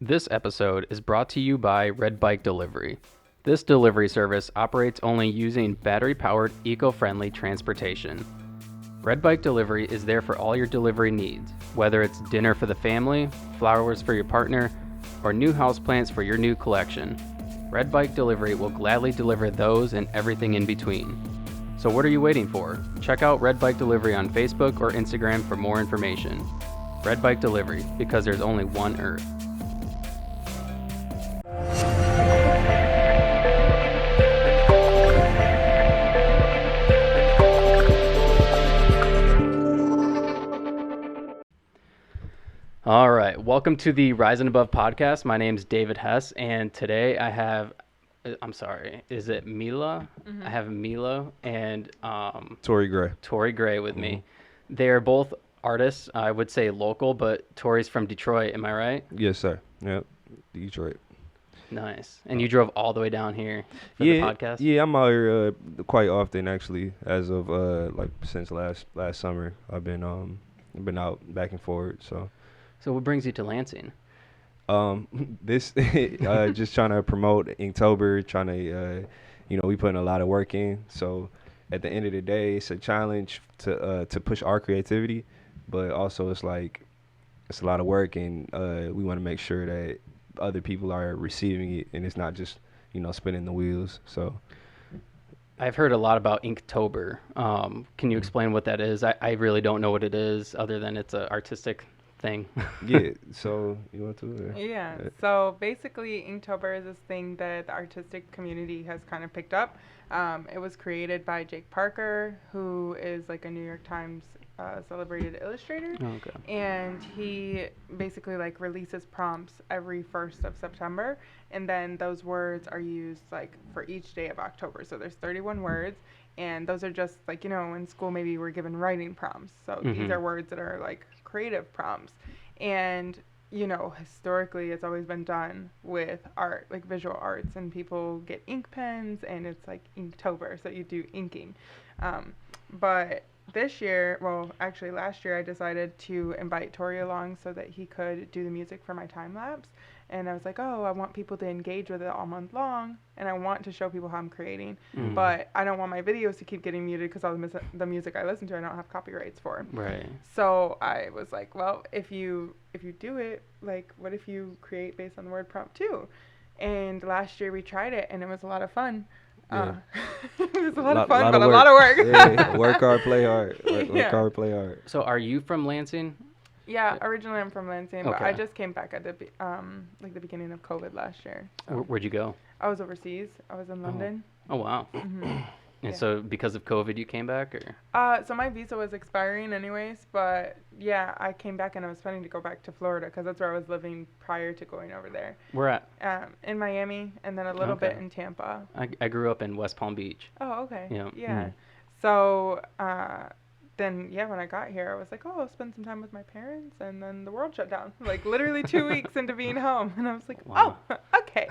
This episode is brought to you by Red Bike Delivery. This delivery service operates only using battery-powered, eco-friendly transportation. Red Bike Delivery is there for all your delivery needs, whether it's dinner for the family, flowers for your partner, or new houseplants for your new collection. Red Bike Delivery will gladly deliver those and everything in between. So what are you waiting for? Check out Red Bike Delivery on Facebook or Instagram for more information. Red Bike Delivery, because there's only one Earth. All right, welcome to the Rise and Above podcast. My name is David Hess, and today I have, is it Mila? Mm-hmm. I have Mila and Torrey Gray with me. They're both artists, I would say local, but Torrey's from Detroit, am I right? Yes, sir. Yep, Detroit. Nice. And you drove all the way down here for the podcast? Yeah, I'm out here quite often actually. As of since last summer, I've been out back and forth. So what brings you to Lansing? This just trying to promote Inktober, trying to we putting a lot of work in. So at the end of the day, it's a challenge to push our creativity, but also it's a lot of work, and we want to make sure that other people are receiving it, and it's not just spinning the wheels. So I've heard a lot about Inktober. Can you explain what that is? I really don't know what it is, other than it's an artistic thing. Yeah, so you want to? Yeah, so basically Inktober is this thing that the artistic community has kind of picked up. It was created by Jake Parker, who is like a New York Times celebrated illustrator. Oh, okay. And he basically like releases prompts every 1st of September, and then those words are used like for each day of October. So there's 31 words, and those are just like, in school maybe we're given writing prompts. So these are words that are like creative prompts. And historically it's always been done with art, like visual arts, and people get ink pens, and it's like Inktober, so you do inking. But this year, actually last year, I decided to invite Torrey along so that he could do the music for my time lapse. And I was like, I want people to engage with it all month long, and I want to show people how I'm creating. But I don't want my videos to keep getting muted because all the music I listen to, I don't have copyrights for. Right. So I was like, well, if you do it, like, what if you create based on the word prompt too? And last year we tried it, and it was a lot of fun. Yeah. It was a lot of fun, but a lot of work. Yeah, work hard, play hard. Work hard, play hard. So are you from Lansing? Yeah, originally I'm from Lansing, but Okay. I just came back at the beginning of COVID last year. So Where'd you go? I was overseas. I was in London. Oh, wow. And Yeah. so because of COVID you came back, or? So my visa was expiring anyways, but yeah, I came back, and I was planning to go back to Florida because that's where I was living prior to going over there. Where at? In Miami, and then a little bit in Tampa. I grew up in West Palm Beach. Oh, okay. Yeah. Yeah. So then, when I got here, I was like, I'll spend some time with my parents, and then the world shut down. Like literally 2 weeks into being home, and I was like, Wow. oh, okay.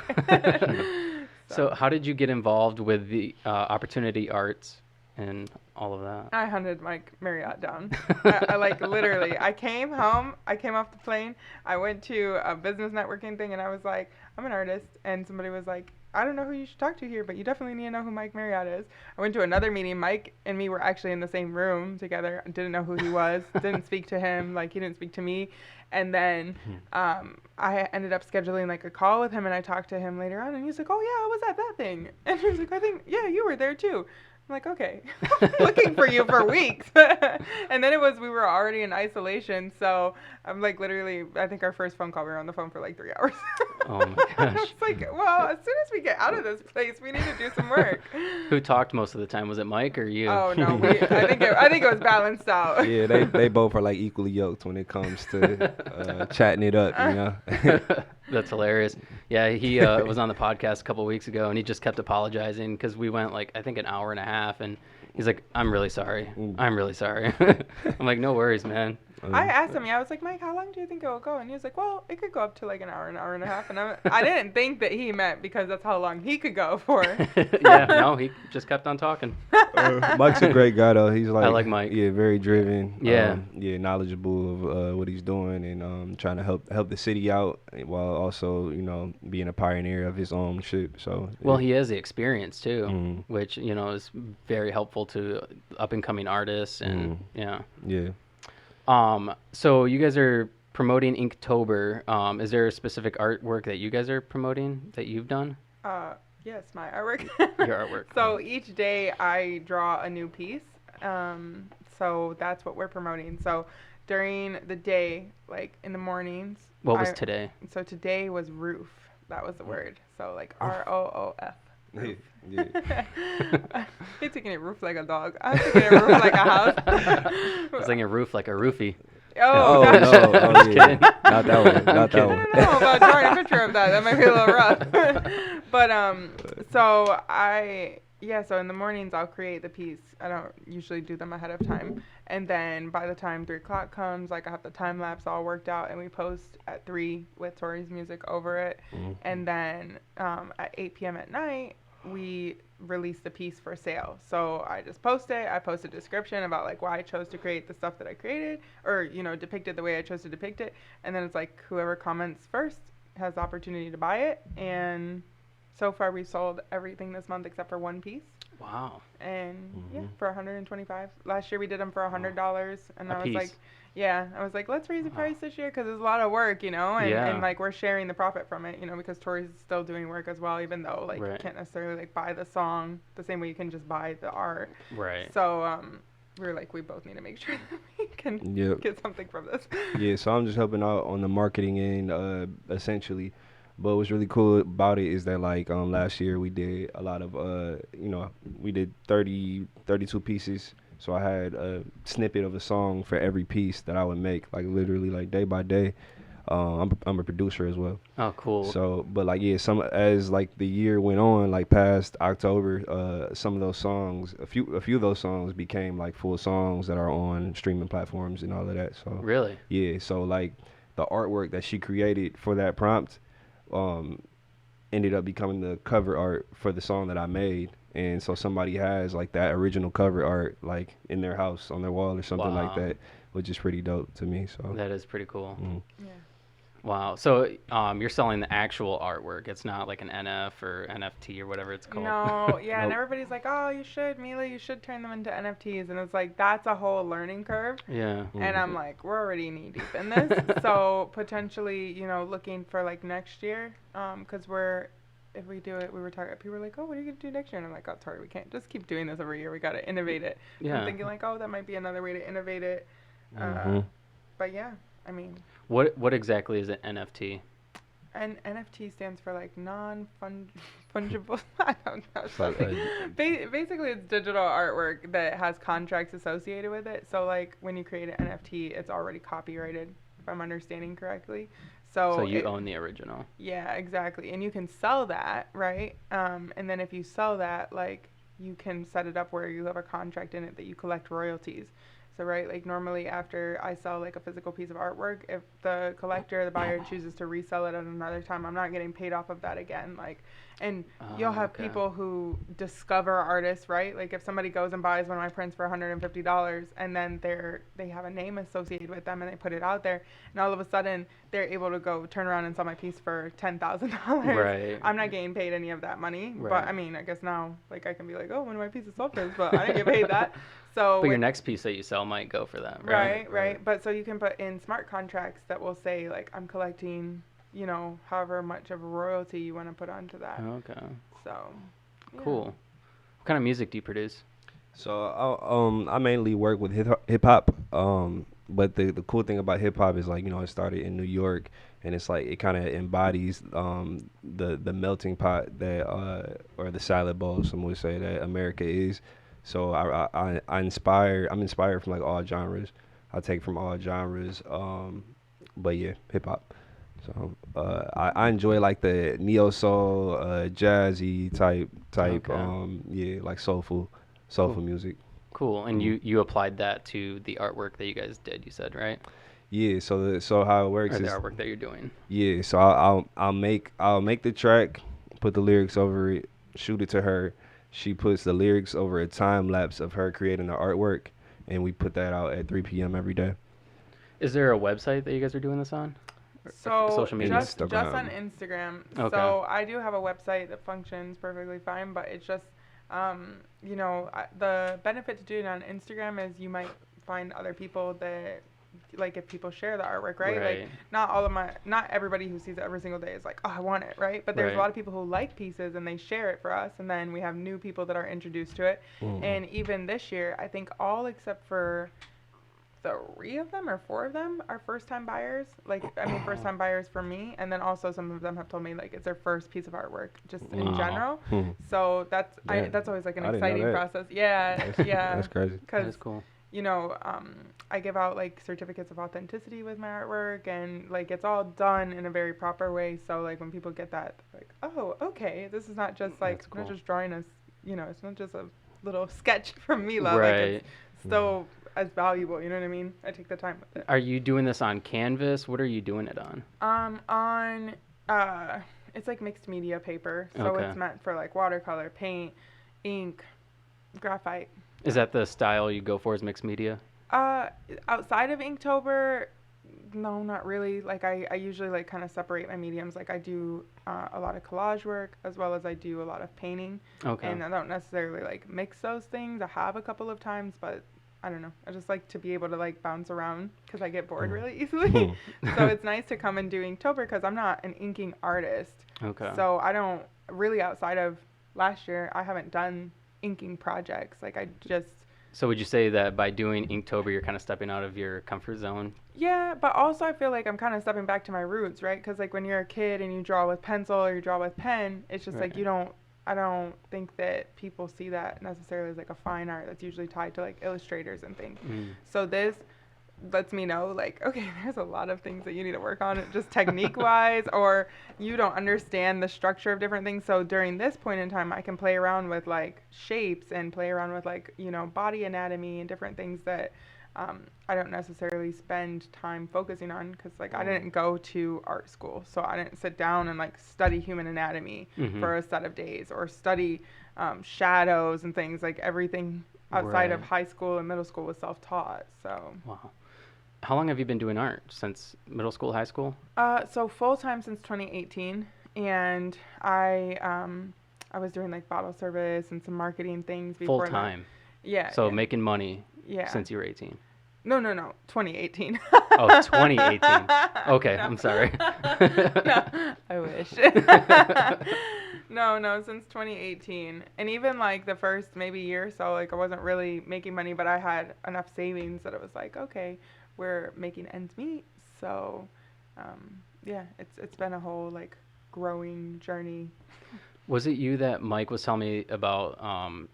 So how did you get involved with the Opportunity Arts and all of that? I hunted Mike Marriott down. I like literally, I came home, I came off the plane, I went to a business networking thing, and I was like, I'm an artist, and somebody was like, I don't know who you should talk to here, but you definitely need to know who Mike Marriott is. I went to another meeting. Mike and me were actually in the same room together. I didn't know who he was, didn't speak to him, like he didn't speak to me. And then I ended up scheduling like a call with him, and I talked to him later on, and he's like, oh yeah, I was at that thing. And he was like, I think, yeah, you were there too. I'm like, okay, I've been looking for you for weeks. And then we were already in isolation. So I'm like, literally, I think our first phone call, we were on the phone for like 3 hours. Oh my gosh. It's like, well, as soon as we get out of this place, we need to do some work. Who talked most of the time? Was it Mike or you? Oh no, I think it was balanced out. Yeah, they both are like equally yoked when it comes to chatting it up, That's hilarious. Yeah, he was on the podcast a couple weeks ago, and he just kept apologizing because we went like, I think, an hour and a half, and he's like, I'm really sorry. I'm really sorry. I'm like, no worries, man. I asked him, I was like, Mike, how long do you think it will go? And he was like, well, it could go up to like an hour and a half. And I didn't think that he meant because that's how long he could go for. Yeah, no, he just kept on talking. Mike's a great guy though. He's like, I like Mike. Yeah, very driven. Yeah. Yeah, knowledgeable of what he's doing and trying to help the city out while also being a pioneer of his own shit. So Well, he has the experience too, Mm-hmm. which is very helpful to up and coming artists and yeah. So you guys are promoting Inktober. Is there a specific artwork that you guys are promoting that you've done? Yes, my artwork. Your artwork. So each day I draw a new piece. So that's what we're promoting. So during the day, like in the mornings. What was today? So today was roof. That was the word. So like ROOF. Yeah. He's taking a roof like a dog. I'm taking a roof like a house. I was thinking roof like a roofie. Oh, Oh gosh. no! Oh, yeah. kidding. Not that one. Not that I one. don't know about drawing a picture of that. That might be a little rough. But so in the mornings I'll create the piece. I don't usually do them ahead of time. And then by the time 3 o'clock comes, like I have the time lapse all worked out and we post at 3 with Torrey's music over it. And then at 8 p.m. at night, we release the piece for sale. So I just post it. I post a description about like why I chose to create the stuff that I created or, depicted the way I chose to depict it. And then it's like whoever comments first has the opportunity to buy it. And so far we sold everything this month except for one piece. Wow. And for $125. Last year we did them for $100. And A I was piece. like, let's raise the price this year because it's a lot of work, and like we're sharing the profit from it, because Torrey's still doing work as well, even though like you can't necessarily like buy the song the same way you can just buy the art. Right. So we were like, we both need to make sure that we can get something from this. Yeah, so I'm just helping out on the marketing end, essentially. But what's really cool about it is that like last year we did a lot of we did 32 pieces. So I had a snippet of a song for every piece that I would make, like literally like day by day. I'm a producer as well. Oh, cool. So, but like as like the year went on, like past October, some of those songs, a few of those songs became like full songs that are on streaming platforms and all of that. So Really? yeah. So like the artwork that she created for that prompt, ended up becoming the cover art for the song that I made. And so somebody has like that original cover art like in their house on their wall or something like that, which is pretty dope to me. So That is pretty cool. Yeah. Wow. So you're selling the actual artwork. It's not like an NF or NFT or whatever it's called. No, yeah, and Nope. everybody's like, oh, you should, Mila, you should turn them into NFTs. And it's like, that's a whole learning curve. Yeah. And I'm like, we're already knee deep in this. So potentially, looking for like next year, because if we do it, we were talking, people were like, oh, what are you going to do next year? And I'm like, oh, sorry, we can't just keep doing this every year. We got to innovate it. Yeah. I'm thinking like, oh, that might be another way to innovate it. But yeah, I mean. What exactly is an NFT? And NFT stands for like non-fungible. I don't know. like, Basically, it's digital artwork that has contracts associated with it. So like when you create an NFT, it's already copyrighted, if I'm understanding correctly. So you own the original. Yeah, exactly. And you can sell that, right? And then if you sell that, like you can set it up where you have a contract in it that you collect royalties. So, right, like normally after I sell like a physical piece of artwork, if the collector, the buyer chooses to resell it at another time, I'm not getting paid off of that again. Like, and you'll have people who discover artists, right? Like if somebody goes and buys one of my prints for $150 and then they have a name associated with them and they put it out there and all of a sudden they're able to go turn around and sell my piece for $10,000. Right. I'm not getting paid any of that money. Right. But I mean, I guess now like I can be like, oh, one of my pieces sold for this, but I didn't get paid that. So But your next piece that you sell might go for that, right? Right. But so you can put in smart contracts that will say like I'm collecting, however much of a royalty you want to put onto that. Okay. So yeah. Cool. What kind of music do you produce? So I mainly work with hip hop. But the cool thing about hip hop is like it started in New York, and it's like it kind of embodies the melting pot that or the salad bowl, some would say, that America is. So I'm inspired from like all genres. I take from all genres. But yeah, hip hop. So I enjoy like the neo soul, jazzy type, Okay. like soulful music. Cool. And you applied that to the artwork that you guys did, you said, right? Yeah, so how it works Or the is artwork that you're doing. yeah. So I'll make the track, put the lyrics over it, shoot it to her. She puts the lyrics over a time lapse of her creating the artwork, and we put that out at 3 p.m. every day. Is there a website that you guys are doing this on? So social media? just on Instagram. Okay. So I do have a website that functions perfectly fine, but it's just, the benefit to doing it on Instagram is you might find other people that, like, if people share the artwork, right? Right. Like, not everybody who sees it every single day is like, oh, I want it, right? But there's Right. a lot of people who like pieces and they share it for us, and then we have new people that are introduced to it. And even this year, I think all except for 3 of them or 4 of them are first-time buyers. Like, I mean, first-time buyers for me, and then also some of them have told me like it's their first piece of artwork just in general. So that's Yeah. that's always like an I didn't know exciting that. process. Yeah, yeah. That's crazy. That Because is cool. I give out like certificates of authenticity with my artwork, and like it's all done in a very proper way. So like when people get that, they're like, oh, okay, this is not just like That's I'm not cool. just drawing us, it's not just a little sketch from Mila. Like Right. it's still as valuable. You know what I mean? I take the time with it. Are you doing this on canvas? What are you doing it on? On it's like mixed media paper, so Okay. it's meant for like watercolor, paint, ink, graphite. Is that the style you go for, is mixed media? Outside of Inktober, no, not really. Like I usually like kind of separate my mediums. Like I do a lot of collage work as well as I do a lot of painting. Okay. And I don't necessarily like mix those things. I have a couple of times, but I don't know. I just like to be able to like bounce around because I get bored really easily. So it's nice to come and do Inktober because I'm not an inking artist. Okay. So I don't really, outside of last year, I haven't done inking projects. Like I just, So would you say that by doing Inktober, you're kind of stepping out of your comfort zone? yeah, but also I feel like I'm kind of stepping back to my roots, right? Because like when you're a kid and you draw with pencil or you draw with pen, it's just like Right. I don't think that people see that necessarily as like a fine art that's usually tied to like illustrators and things. So this lets me know like, okay, there's a lot of things that you need to work on just technique wise, or you don't understand the structure of different things. So during this point in time, I can play around with like shapes and play around with like, body anatomy and different things that I don't necessarily spend time focusing on because like I didn't go to art school, so I didn't sit down and like study human anatomy for a set of days or study shadows and things. Like everything outside of Right. high school and middle school was self-taught. So Wow. How long have you been doing art? Since middle school, high school? so full time since 2018, and I was doing like bottle service and some marketing things Full before that. time. Yeah. So yeah. making money Yeah. since you were 18. No, 2018. Oh, 2018. Okay, No. I'm sorry. No, I wish. No, since 2018. And even like the first maybe year or so, like I wasn't really making money, but I had enough savings that it was like, okay, we're making ends meet. So, yeah, it's been a whole like growing journey. Was it you that Mike was telling me about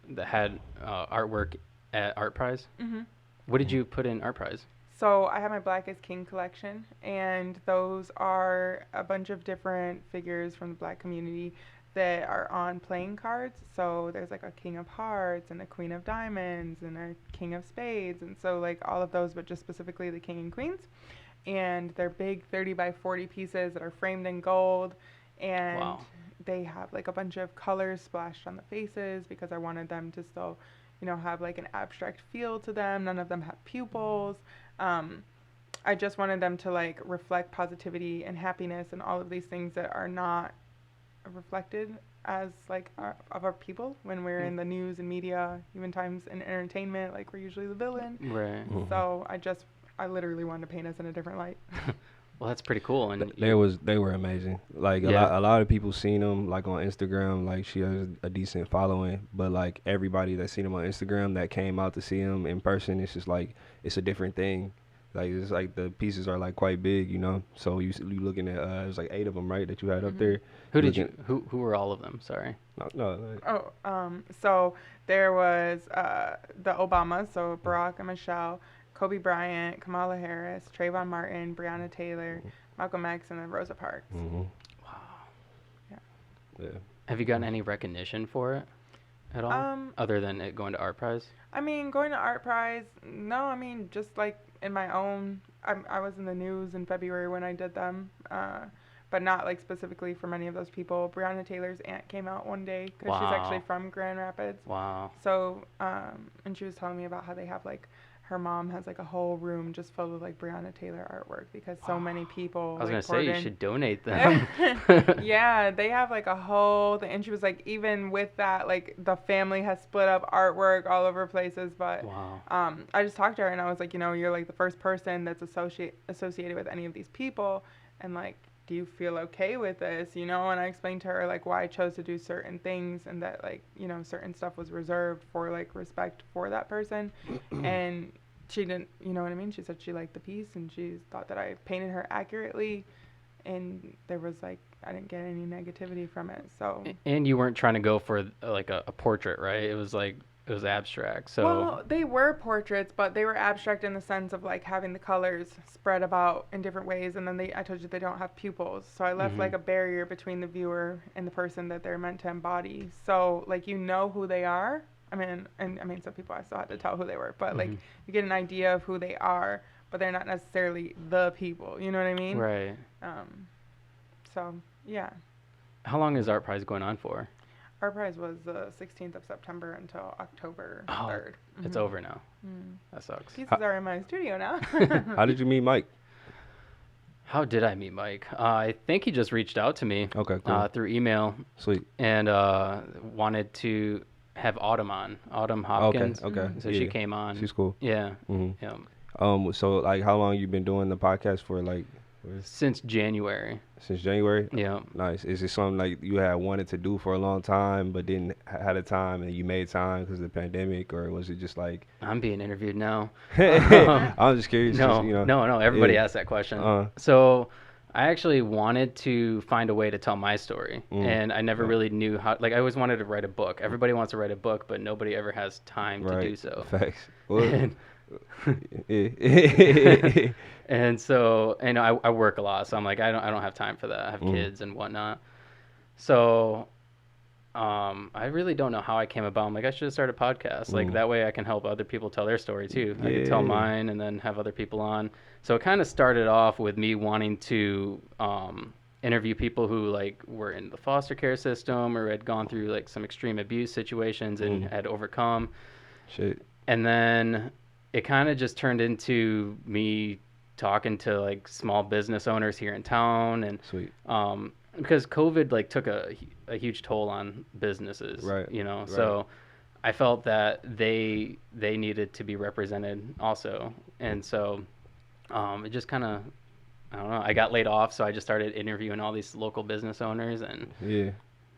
that had artwork at Art Prize? Mm-hmm. What did you put in Art Prize? So I have my Black is King collection, and those are a bunch of different figures from the Black community that are on playing cards. So there's like a King of Hearts and a Queen of Diamonds and a King of Spades, and so like all of those, but just specifically the King and Queens. And they're big 30 by 40 pieces that are framed in gold, and Wow. they have like a bunch of colors splashed on the faces because I wanted them to still, have like an abstract feel to them. None of them have pupils. I just wanted them to like reflect positivity and happiness and all of these things that are not reflected as like of our people when we're in the news and media, even times in entertainment, like we're usually the villain. Right. So I literally wanted to paint us in a different light. Well, that's pretty cool. And They were amazing. Like Yeah. a lot of people seen them like on Instagram. Like she has a decent following, but like everybody that seen them on Instagram that came out to see them in person, it's just like it's a different thing. Like it's like the pieces are like quite big, So you looking at it was like 8 of them, right? That you had up there. who did looking- you? Who were all of them? Sorry. No, like, So there was the Obamas, so Barack and Michelle, Kobe Bryant, Kamala Harris, Trayvon Martin, Breonna Taylor, Malcolm X, and then Rosa Parks. mhm. Have you gotten any recognition for it at all, Um, other than it going to Art Prize? I mean, going to Art Prize, no, I mean, just like in my own, I was in the news in February when I did them, but not like specifically for many of those people. Breonna Taylor's aunt came out one day because she's actually Wow. from Grand Rapids. Wow. So, and she was telling me about how they have like, her mom has like a whole room just filled with like Breonna Taylor artwork because so many people I was like gonna say poured you in. should donate them. Yeah, they have like a whole thing, and she was like, even with that, like the family has split up artwork all over places. But Wow. I just talked to her, and I was like, you're like the first person that's associated with any of these people, and like, do you feel okay with this? And I explained to her like why I chose to do certain things, and that like certain stuff was reserved for like respect for that person, and she didn't, you know what I mean? She said she liked the piece, and she thought that I painted her accurately, and there was like, I didn't get any negativity from it. So And you weren't trying to go for like a portrait, right? It was like it was abstract. So well, they were portraits, but they were abstract in the sense of like having the colors spread about in different ways, and then I told you they don't have pupils, so I left like a barrier between the viewer and the person that they're meant to embody. So like who they are. I mean, some people I still had to tell who they were, but like you get an idea of who they are, but they're not necessarily the people. You know what I mean? right. So yeah, How long is Art Prize going on for? our prize was the 16th of September until October Oh, 3rd. It's over now. That sucks. Pieces are in my studio now. How did you meet Mike? How did I meet Mike? I think he just reached out to me Okay, cool. through email Sweet. and wanted to have Autumn on. Autumn Hopkins. Okay. So Yeah. she came on. She's cool. Yeah. hmm Yeah. So like, how long you been doing the podcast for? Like, Since January. since January? Yeah. Nice. Is it something like you had wanted to do for a long time, but didn't had a time, and you made time because of the pandemic, or was it just like? I'm being interviewed now. I'm just curious. No, 'cause, no. Everybody yeah. asks that question. Uh. So I actually wanted to find a way to tell my story, and I never really knew how. Like, I always wanted to write a book. Everybody wants to write a book, but nobody ever has time to do so. Facts. Well, And, yeah. and so, I work a lot, so I'm like, I don't have time for that. I have kids and whatnot. So, I really don't know how I came about. I'm like, I should start a podcast. Like, that way I can help other people tell their story too. I can tell Yeah. mine and then have other people on. So it kind of started off with me wanting to interview people who like were in the foster care system or had gone through like some extreme abuse situations and had overcome. Shit. And then it kind of just turned into me talking to like small business owners here in town, and Sweet. because COVID like took a huge toll on businesses, Right, right. So I felt that they needed to be represented also, and so it just kind of, I don't know, I got laid off, so I just started interviewing all these local business owners, and Yeah.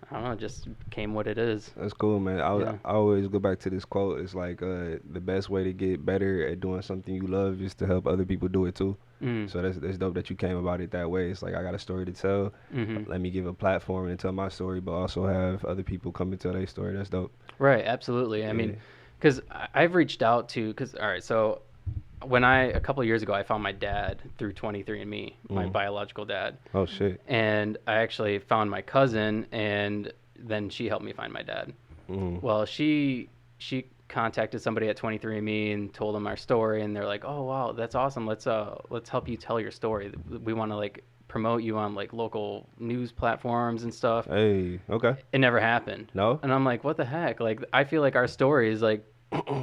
I don't know, it just became what it is. That's cool, man. Yeah. I always go back to this quote. It's like the best way to get better at doing something you love is to help other people do it too. So that's dope that you came about it that way. It's like, I got a story to tell. Let me give a platform and tell my story, but also have other people come and tell their story. That's dope. Right, absolutely. I mean, Yeah. because I've reached out to, all right, so when a couple of years ago, I found my dad through 23andMe, my biological dad. Oh shit. And I actually found my cousin, and then she helped me find my dad. Well, she contacted somebody at 23andMe and told them our story, and they're like, "Oh wow, that's awesome. Let's help you tell your story. We want to like promote you on like local news platforms and stuff." Hey. Okay. It never happened. No. And I'm like, what the heck? Like, I feel like our story is like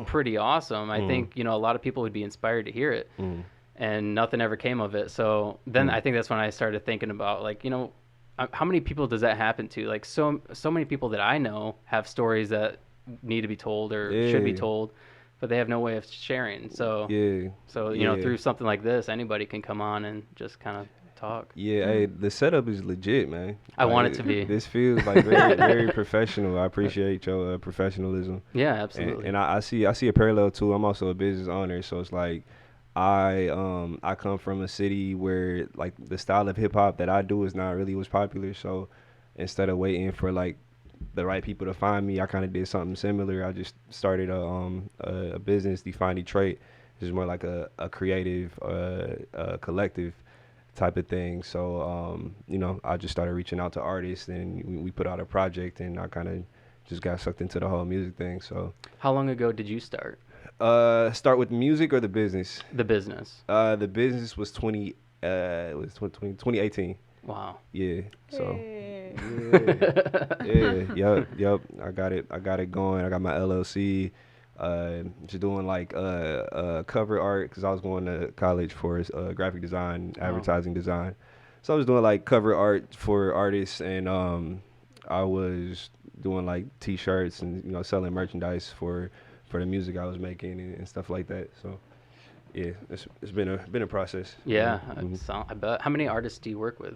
pretty awesome. I think, a lot of people would be inspired to hear it, and nothing ever came of it. So then I think that's when I started thinking about like, how many people does that happen to? Like so many people that I know have stories that need to be told or should be Yeah. told, but they have no way of sharing. So, Yeah. so, Yeah. through something like this, anybody can come on and just kind of talk. Yeah, hey, the setup is legit, man. I want it to be. This feels like very, very professional. I appreciate your professionalism. Yeah, absolutely. And I see a parallel too. I'm also a business owner, so it's like I come from a city where like the style of hip hop that I do is not really what's popular. So instead of waiting for like the right people to find me, I kind of did something similar. I just started a business, Defining Trait. It's more like a creative collective type of thing. So I just started reaching out to artists, and we put out a project, and I kind of just got sucked into the whole music thing. So, How long ago did you start start with music or the business? the business? The business was 2018. Wow. Yeah. So. Hey. Yep. I got it going. I got my LLC. Just doing like cover art because I was going to college for graphic design, advertising design. So I was doing like cover art for artists, and I was doing like T-shirts and selling merchandise for the music I was making and stuff like that. So yeah, it's been a process. Yeah, Mhm. I bet. How many artists do you work with?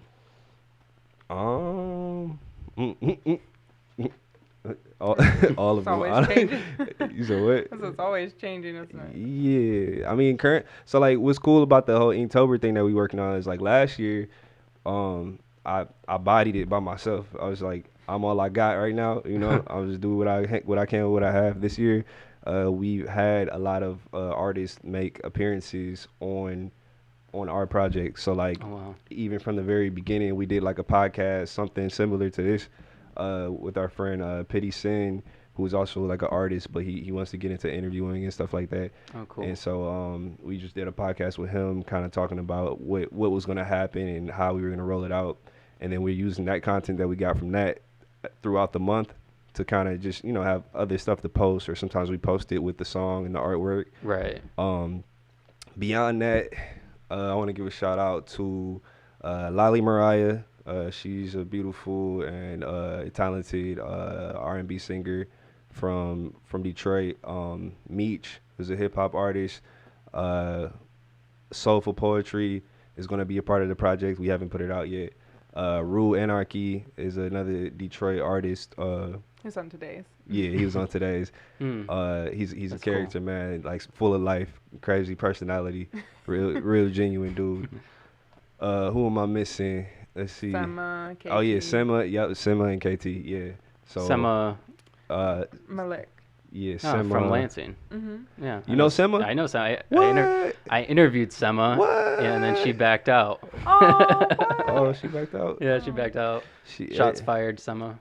Mm, mm, mm. all, all of It's always them. changing. You said what? It's always changing, isn't it? Yeah, I mean, So like, what's cool about the whole Inktober thing that we working on is like last year, I bodied it by myself. I was like, I'm all I got right now. I'll just do what I can with what I have. This year, we've had a lot of artists make appearances on our project. So like, Oh wow. even from the very beginning, we did like a podcast, something similar to this, with our friend Pity Sin, who's also like an artist, but he wants to get into interviewing and stuff like that. Oh cool. And so we just did a podcast with him, kind of talking about what was going to happen and how we were going to roll it out. And then we're using that content that we got from that throughout the month to kind of just have other stuff to post, or sometimes we post it with the song and the artwork. Right. Beyond that, I want to give a shout out to Lali Mariah. She's a beautiful and talented R&B singer from Detroit. Meech is a hip hop artist. Soulful Poetry is going to be a part of the project. We haven't put it out yet. Rule Anarchy is another Detroit artist. It's on today's. Yeah, he was on today's. He's a character, cool. Man, like full of life, crazy personality, real genuine dude. Who am I missing? Let's see. Sema, KT. Oh yeah, Sema. Yep, Sema and KT. Yeah. So Sema. Malik. Yeah, Oh, Sema from Lansing. Mm-hmm. Yeah. You know Sema? I know Sema. What? I interviewed Sema. What? Yeah, and then she backed out. Oh, Oh, she backed out. Yeah, she backed out. Shots fired, Sema.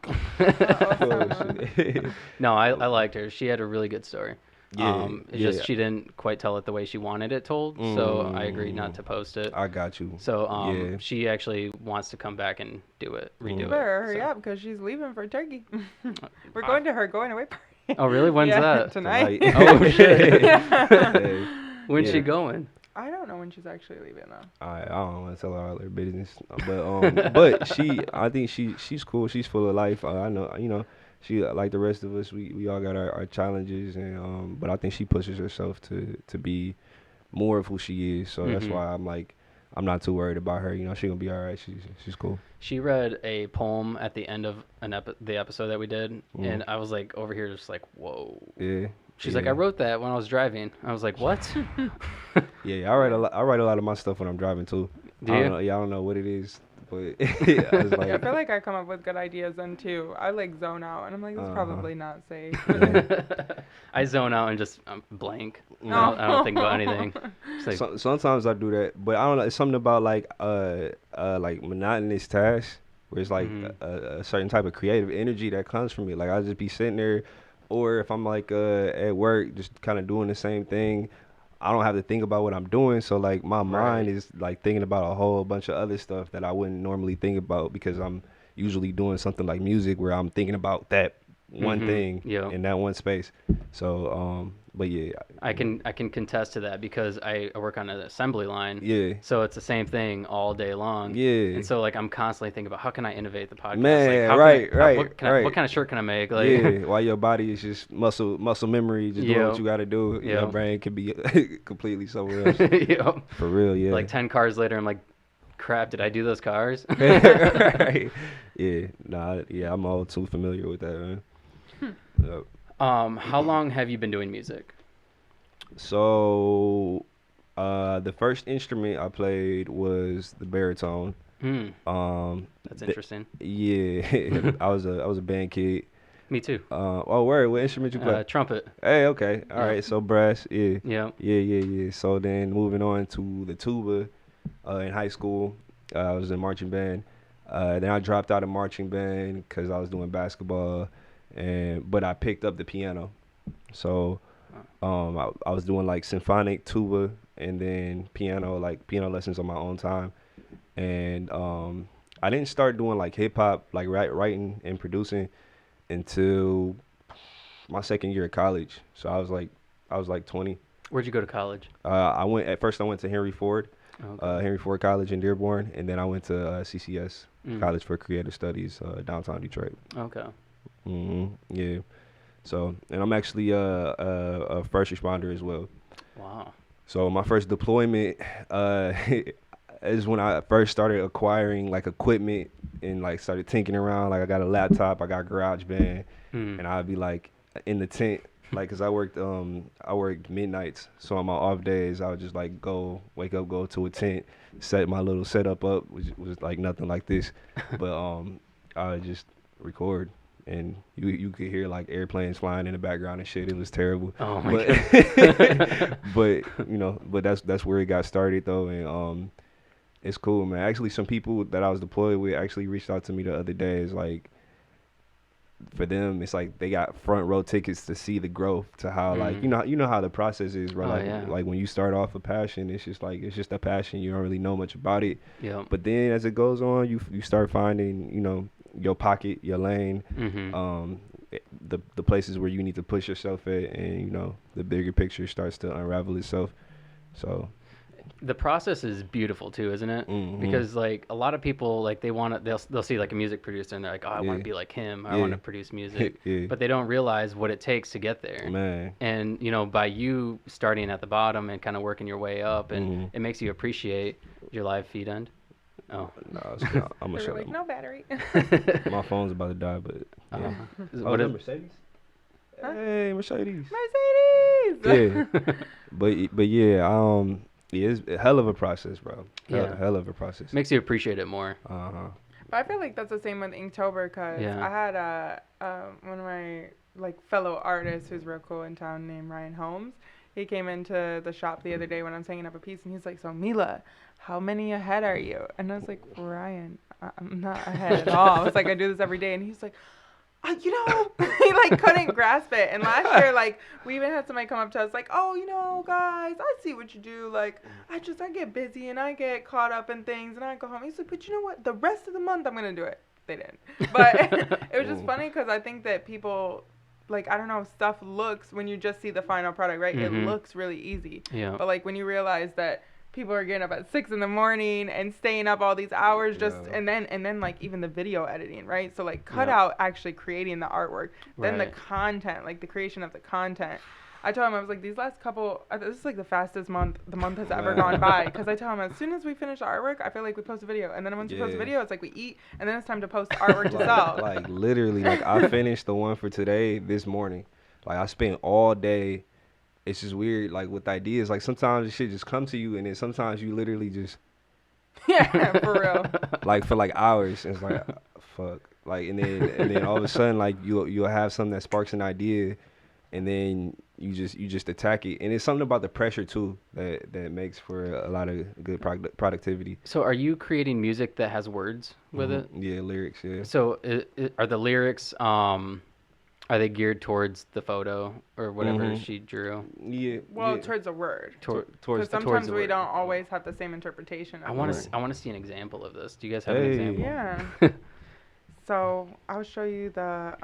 Shit. No, I liked her. She had a really good story. Yeah, It's just she didn't quite tell it the way she wanted it told, so I agreed not to post it. I got you. So Yeah. she actually wants to come back and redo it. You better hurry so. up because she's leaving for Turkey. We're going to her going away party. Oh, really? When's Yeah, that? Tonight. Oh, shit. Hey, When's Yeah. she going? I don't know when she's actually leaving though. I don't want to tell her all her business, but I think she's cool. She's full of life. I know, she like the rest of us. We all got our challenges, and but I think she pushes herself to be more of who she is. So that's why I'm not too worried about her. She gonna be all right. She's cool. She read a poem at the end of the episode that we did, and I was like over here just like, whoa. Yeah. She's like, I wrote that when I was driving. I was like, what? Yeah, I write a lot of my stuff when I'm driving too. Do I you? don't know, I don't know what it is, but I was like, Yeah, I feel like I come up with good ideas then too. I like zone out and I'm like, this is probably not safe. I zone out and just blank. No. I don't think about anything. It's like, sometimes I do that, but I don't know. It's something about like monotonous tasks where it's like a certain type of creative energy that comes from it. Like I'll just be sitting there, or if I'm like at work, just kind of doing the same thing. I don't have to think about what I'm doing, so like my mind is like thinking about a whole bunch of other stuff that I wouldn't normally think about because I'm usually doing something like music where I'm thinking about that one thing in that one space. So but yeah, I can contest to that because I work on an assembly line. Yeah. So it's the same thing all day long. Yeah. And so like I'm constantly thinking about how can I innovate the podcast? Man, like, right. What kind of shirt can I make? Like, yeah, while your body is just muscle memory, just doing what you got to do. Your brain could be completely somewhere else. For real, yeah. Like 10 cars later, I'm like, crap, did I do those cars? Right. Yeah, I'm all too familiar with that, man. Yep. How long have you been doing music? So, the first instrument I played was the baritone. That's interesting. Yeah, I was a band kid. Me too. Word, what instrument you play? Trumpet. Hey, okay, all right. So brass, yeah. Yeah. So then moving on to the tuba, in high school, I was in marching band. Then I dropped out of marching band because I was doing basketball. but I picked up the piano. So I was doing like symphonic, tuba, and then piano, like piano lessons on my own time. And I didn't start doing like hip hop, like writing and producing until my second year of college. So I was like 20. Where'd you go to college? I went to Henry Ford, Okay. Henry Ford College in Dearborn, and then I went to CCS, Mm. College for Creative Studies, downtown Detroit. Okay. Yeah. So, and I'm actually a first responder as well. Wow. So my first deployment is when I first started acquiring like equipment and like started tinkering around. Like I got a laptop, I got GarageBand, Hmm. and I'd be like in the tent, like 'cause I worked midnights. So on my off days, I would just like wake up, go to a tent, set my little setup up, which was like nothing like this, but I would just record. And you could hear like airplanes flying in the background and shit. It was terrible. Oh my God. But that's where it got started though, and it's cool, man. Actually, some people that I was deployed with actually reached out to me the other day. It's like for them, it's like they got front row tickets to see the growth, to how like you know how the process is, bro. Oh, Like yeah. like when you start off a passion, it's just a passion. You don't really know much about it. Yeah. But then as it goes on, you start finding your pocket, your lane, Mm-hmm. the places where you need to push yourself at, and the bigger picture starts to unravel itself. So The process is beautiful too, isn't it? Because like a lot of people, like they'll see like a music producer and they're like, oh, I want Yeah. to be like him, or I Yeah. want to produce music, Yeah. but they don't realize what it takes to get there. Man. And by you starting at the bottom and kind of working your way up, and it makes you appreciate your live feed end. Oh. No, it's not. I'm They gonna were shut like, up. no battery. My phone's about to die, but yeah. What is Mercedes? Huh? Hey, Mercedes. Mercedes. Yeah. but yeah, it's a hell of a process, bro. Yeah. Hell of a process. makes you appreciate it more. But I feel like that's the same with Inktober, because Yeah. I had one of my like fellow artists who's real cool in town named Ryan Holmes. He came into the shop the other day when I was hanging up a piece, and he's like, so Mila, how many ahead are you? And I was like, Ryan, I'm not ahead at all. I was like, I do this every day. And he's like, he like couldn't grasp it. And last year, like, we even had somebody come up to us like, oh, guys, I see what you do. Like, I get busy and I get caught up in things and I go home. He's like, but you know what? The rest of the month, I'm going to do it. They didn't. But it was just funny because I think that people, like, I don't know, stuff looks, when you just see the final product, right? It looks really easy. Yeah. But, like, when you realize that people are getting up at 6 a.m. and staying up all these hours and then like even the video editing, right? So like cut out actually creating the artwork, then the Right. content, like the creation of the content. I told him, I was like, these last couple, this is like the fastest month the month has ever gone by, because I tell him as soon as we finish the artwork, I feel like we post a video, and then once we post a video, it's like we eat, and then it's time to post the artwork to sell. Like literally, like I finished the one for today this morning. Like I spent all day. It's just weird, like with ideas. Like sometimes the shit just come to you, and then sometimes you literally just Yeah, for real. like for like hours. And it's like fuck. Like and then all of a sudden like you'll have something that sparks an idea, and then you just attack it. And it's something about the pressure too that makes for a lot of good productivity. So are you creating music that has words with it? Yeah, lyrics. Yeah. So are the lyrics are they geared towards the photo or whatever she drew? Yeah. Well, yeah. towards a word. towards Because sometimes towards the we word. don't always have the same interpretation. I of want it. to I want to see an example of this. Do you guys have an Hey. example? Yeah. So I'll show you the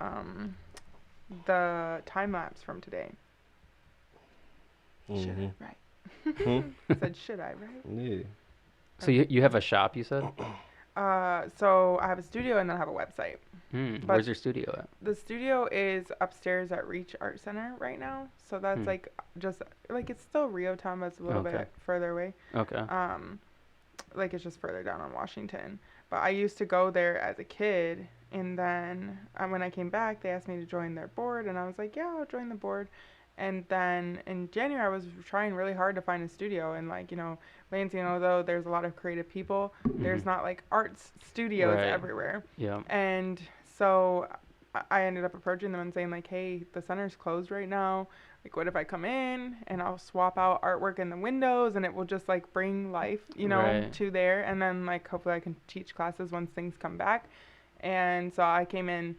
time lapse from today. Should Mhm. I write? I said, should I write? Yeah. So you have a shop, you said? So I have a studio and then I have a website. But- Where's your studio at? The studio is upstairs at Reach Art Center right now. So that's like just like it's still Rio Town, but it's a little Okay. bit further away. Okay. Like it's just further down on Washington. But I used to go there as a kid, and then when I came back, they asked me to join their board, and I was like, yeah, I'll join the board. And then in January, I was trying really hard to find a studio, and like Lansing, although there's a lot of creative people, there's not like arts studios Right. everywhere. Yeah. And so I ended up approaching them and saying like, hey, the center's closed right now. Like, what if I come in and I'll swap out artwork in the windows, and it will just like bring life, Right. to there. And then like hopefully I can teach classes once things come back. And so I came in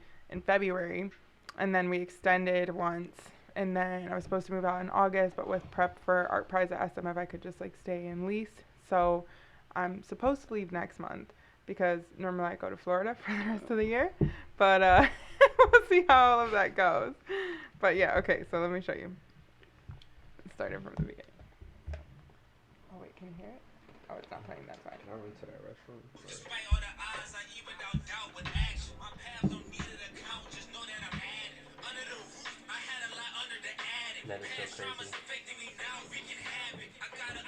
February And then we extended once. And then I was supposed to move out in August, but with prep for Art Prize, I asked them if I could just like stay and lease. So I'm supposed to leave next month because normally I go to Florida for the rest of the year. But we'll see how all of that goes. But yeah, okay, so let me show you. Started from the beginning. Oh wait, can you hear it? Oh, it's not playing, that's fine. Can I run to that restroom? Despite all the odds, I even doubt with action. My path don't need an account, just know that I'm adding. Under the roof, I had a lot under the attic. That is so Past traumas crazy. affecting me now, wreaking havoc. I gotta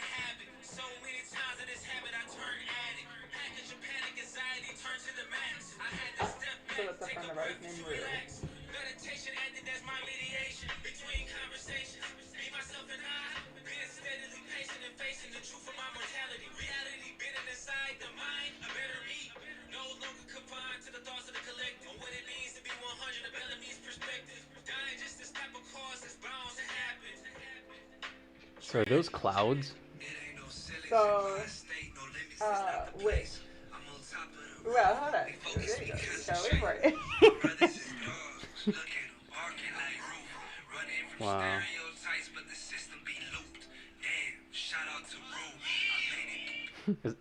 have it. So many times in this habit, I turned addict. Package of panic, anxiety turned to the max. I had to step back, take a breath, just relax. Meditation acted as my mediation between conversations. Be myself and I, being steadily patient and facing the truth of my mortality. Reality bitten inside the mind, a better me. No longer confined to the thoughts of the collective. What it means to be 100, a Bellamy's perspective. Dying just this type of cause is bound to happen. So are those clouds? So, wait. Well, hold on. There you go. So wait for it. Wow.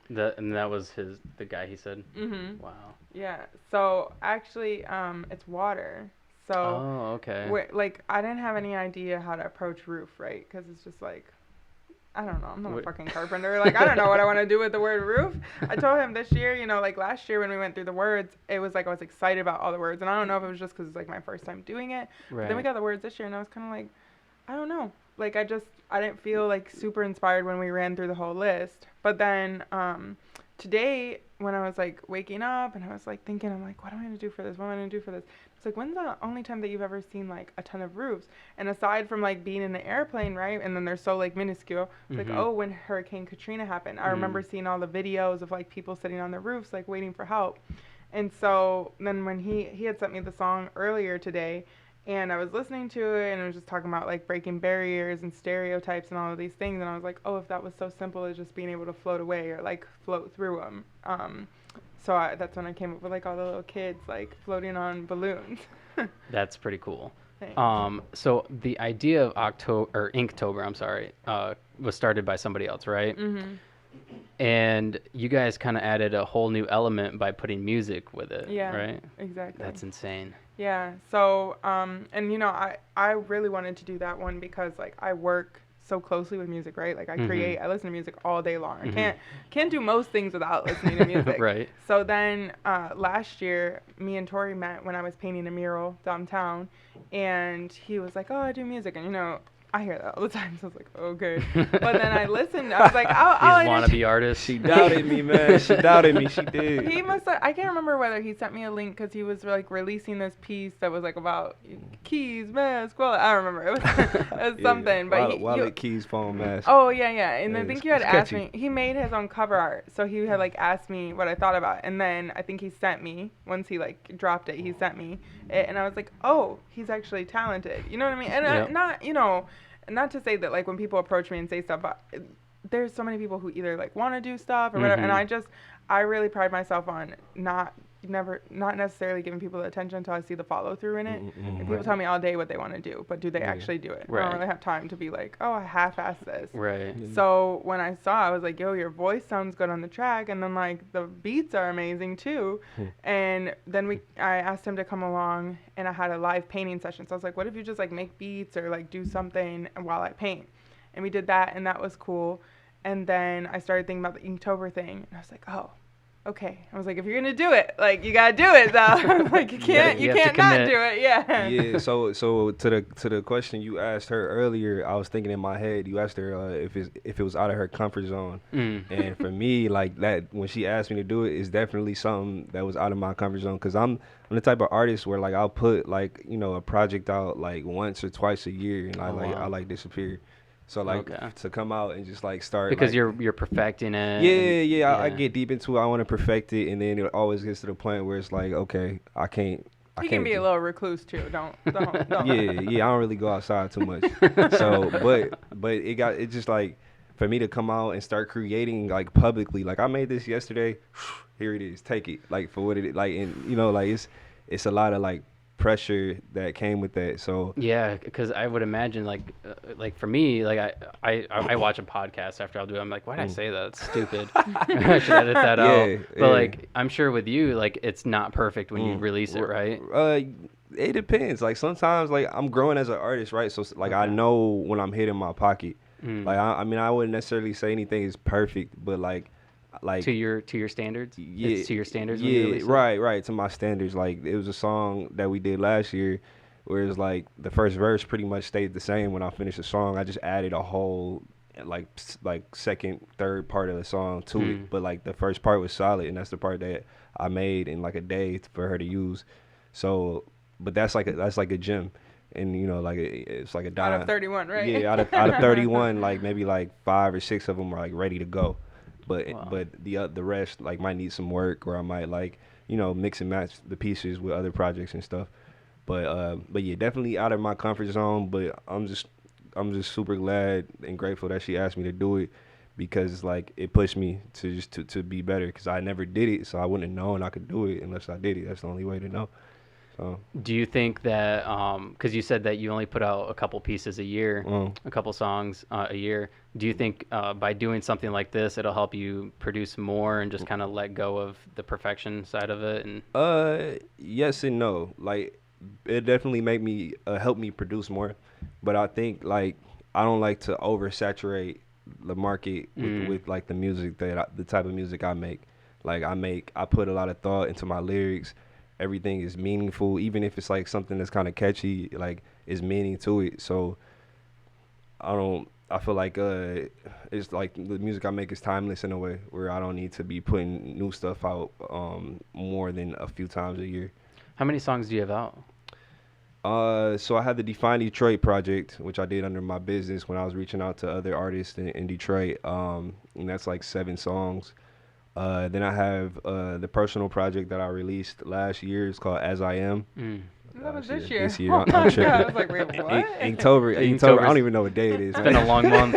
And that was the guy he said? Mhm. Wow. Yeah. So actually, it's water. So Oh, okay. like I didn't have any idea how to approach roof, right? Because it's just like, I don't know. I'm not a fucking carpenter. Like, I don't know what I want to do with the word roof. I told him this year, like last year when we went through the words, it was like I was excited about all the words. And I don't know if it was just because it's like my first time doing it. Right. But then we got the words this year and I was kind of like, I don't know. Like, I didn't feel like super inspired when we ran through the whole list. But then today when I was like waking up and I was like thinking, I'm like, what am I going to do for this? What am I going to do for this? It's like, when's the only time that you've ever seen like a ton of roofs? And aside from like being in the airplane, right? And then they're so like minuscule. It's like, oh, when Hurricane Katrina happened, I remember seeing all the videos of like people sitting on the roofs, like waiting for help. And so then when he had sent me the song earlier today and I was listening to it and it was just talking about like breaking barriers and stereotypes and all of these things. And I was like, oh, if that was so simple as just being able to float away or like float through them. So that's when I came up with like all the little kids like floating on balloons. That's pretty cool. Thanks. So the idea of Inktober, I'm sorry, was started by somebody else, right? Mm-hmm. And you guys kind of added a whole new element by putting music with it, Yeah, right? exactly. That's insane. Yeah. So, and I really wanted to do that one because like I work so closely with music, right? Like I listen to music all day long. I can't do most things without listening to music. Right. So then last year, me and Torrey met when I was painting a mural downtown, and he was like, "Oh, I do music," and I hear that all the time, so I was like, okay. But then I listened. I was like, I'll These wannabe artists. She doubted me, man. She doubted me. She did. He must have, I can't remember whether he sent me a link because he was like releasing this piece that was like about keys, mask, wallet. I don't remember. It was something. But wallet, keys, phone, mask. Oh, yeah. And I think you had asked catchy. me. He made his own cover art. So he had like asked me what I thought about it. And then I think he sent me, once he like dropped it, he sent me it. And I was like, oh, he's actually talented. You know what I mean? And not to say that like when people approach me and say stuff, there's so many people who either like want to do stuff or whatever, and I really pride myself on not necessarily giving people the attention until I see the follow through in it. And people tell me all day what they want to do, but do they actually do it? Right. I don't really have time to be like, oh, I half-assed this. Right. So when I saw, I was like, yo, your voice sounds good on the track, and then like the beats are amazing too. And then I asked him to come along, and I had a live painting session. So I was like, what if you just like make beats or like do something while I paint? And we did that, and that was cool. And then I started thinking about the Inktober thing, and I was like, oh, okay. I was like, if you're gonna do it, like you gotta do it though. Like you can't not do it. Yeah. Yeah. So to the question you asked her earlier, I was thinking in my head. You asked her if it was out of her comfort zone, and for me, like that when she asked me to do it, it's definitely something that was out of my comfort zone. Cause I'm the type of artist where like I'll put like a project out like once or twice a year, and I disappear. So like to come out and just like start because like, you're perfecting it. Yeah. I get deep into it. I want to perfect it, and then it always gets to the point where it's like, okay, I can't. You can be a little recluse too. Don't. Yeah. I don't really go outside too much. So, but it just like for me to come out and start creating like publicly. Like I made this yesterday. Here it is. Take it. Like for what it is. Like and like it's a lot of like pressure that came with that. So Yeah, because I would imagine like for me, like I watch a podcast after I'll do it. I'm like, why did I say that? It's stupid. I should edit that out. Yeah, But yeah. like I'm sure with you, like it's not perfect when you release it, right? It depends. Like sometimes, like I'm growing as an artist, right? So like I Okay. know when I'm hitting my pocket. Like I mean, I wouldn't necessarily say anything is perfect, but like To your standards? yeah, It's to your standards when you yeah, release it? right, to my standards. Like it was a song that we did last year, where it's like the first verse pretty much stayed the same when I finished the song. I just added a whole like second, third part of the song to it, but like the first part was solid, and that's the part that I made in like a day for her to use. So, but that's like a gem, and you know like it's like a Out dime. of 31, right? Yeah, out of 31, like maybe like 5 or 6 of them are like ready to go, but Wow. but the rest like might need some work, or I might like mix and match the pieces with other projects and stuff. But yeah, definitely out of my comfort zone. But I'm just super glad and grateful that she asked me to do it, because like it pushed me to just to be better, because I never did it, so I wouldn't have known I could do it unless I did it. That's the only way to know. So Do you think that, because you said that you only put out a couple pieces a year, a couple songs a year, do you think by doing something like this, it'll help you produce more and just kind of let go of the perfection side of it? And yes and no. Like it definitely make me help me produce more, but I think like I don't like to oversaturate the market with like the music the type of music I make. Like I put a lot of thought into my lyrics. Everything is meaningful, even if it's like something that's kind of catchy. Like is meaning to it. So I feel like it's like the music I make is timeless in a way where I don't need to be putting new stuff out more than a few times a year. how many songs do you have out? So I had the Define Detroit project, which I did under my business when I was reaching out to other artists in Detroit. And that's like 7 songs. Then I have the personal project that I released last year. It's called As I Am. That was Shit, this year. This year, Oh I'm my tripping. God, I was like, wait, what? Inktober. I don't even know what day it is. It's been a long month.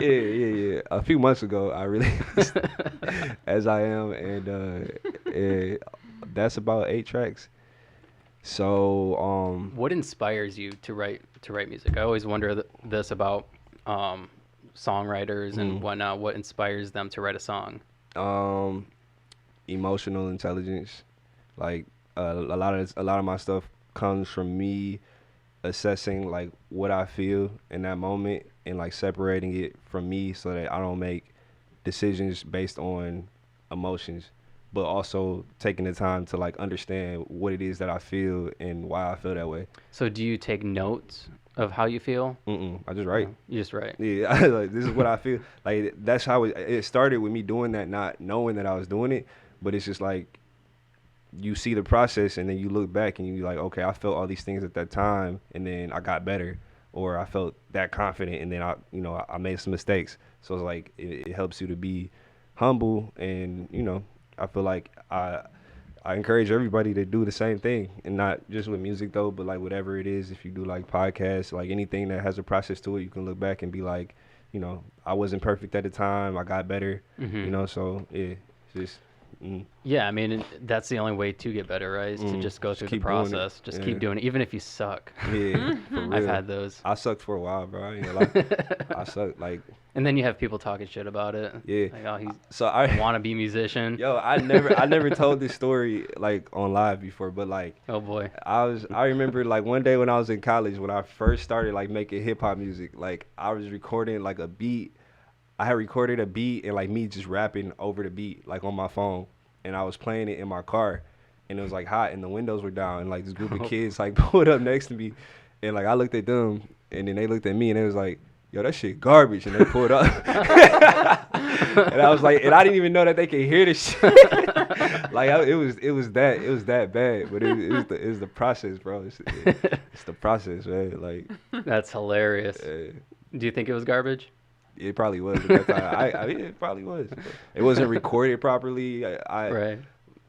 Yeah. A few months ago, I released As I Am, and that's about 8 tracks. So, What inspires you to write music? I always wonder this about songwriters and whatnot. What inspires them to write a song? emotional intelligence. Like a lot of my stuff comes from me assessing like what I feel in that moment and like separating it from me so that I don't make decisions based on emotions, but also taking the time to like understand what it is that I feel and why I feel that way. So do you take notes of how you feel? I just write. You just write. Yeah, like this is what I feel. Like that's how it started with me doing that, not knowing that I was doing it. But it's just like you see the process, and then you look back and you like, okay, I felt all these things at that time, and then I got better, or I felt that confident, and then I made some mistakes. So it's like it helps you to be humble, and I feel like I encourage everybody to do the same thing, and not just with music though, but like whatever it is. If you do like podcasts, like anything that has a process to it, you can look back and be like, I wasn't perfect at the time. I got better. So yeah, it's just. Yeah, I mean, that's the only way to get better, right? Is to just go through the keep doing it. process. Just Yeah. keep doing it, even if you suck. Yeah, for real. I've had those. I sucked for a while, bro. I ain't gonna lie. I sucked like. And then you have people talking shit about it. Yeah. Like, oh, he's So a I. wannabe musician. Yo, I never told this story like on live before, but like Oh boy. I remember like one day when I was in college, when I first started like making hip hop music, like I was recording like a beat. I had recorded a beat and like me just rapping over the beat like on my phone, and I was playing it in my car, and it was like hot and the windows were down, and like this group of kids like pulled up next to me, and like I looked at them and then they looked at me and they was like, yo, that shit garbage, and they pulled up. And I was like, and I didn't even know that they could hear this shit. Like it was that bad, but it was the process, bro. It's the process, man. Like That's hilarious. Do you think it was garbage? it probably was at that time. I mean, it probably was. It wasn't recorded properly. Right.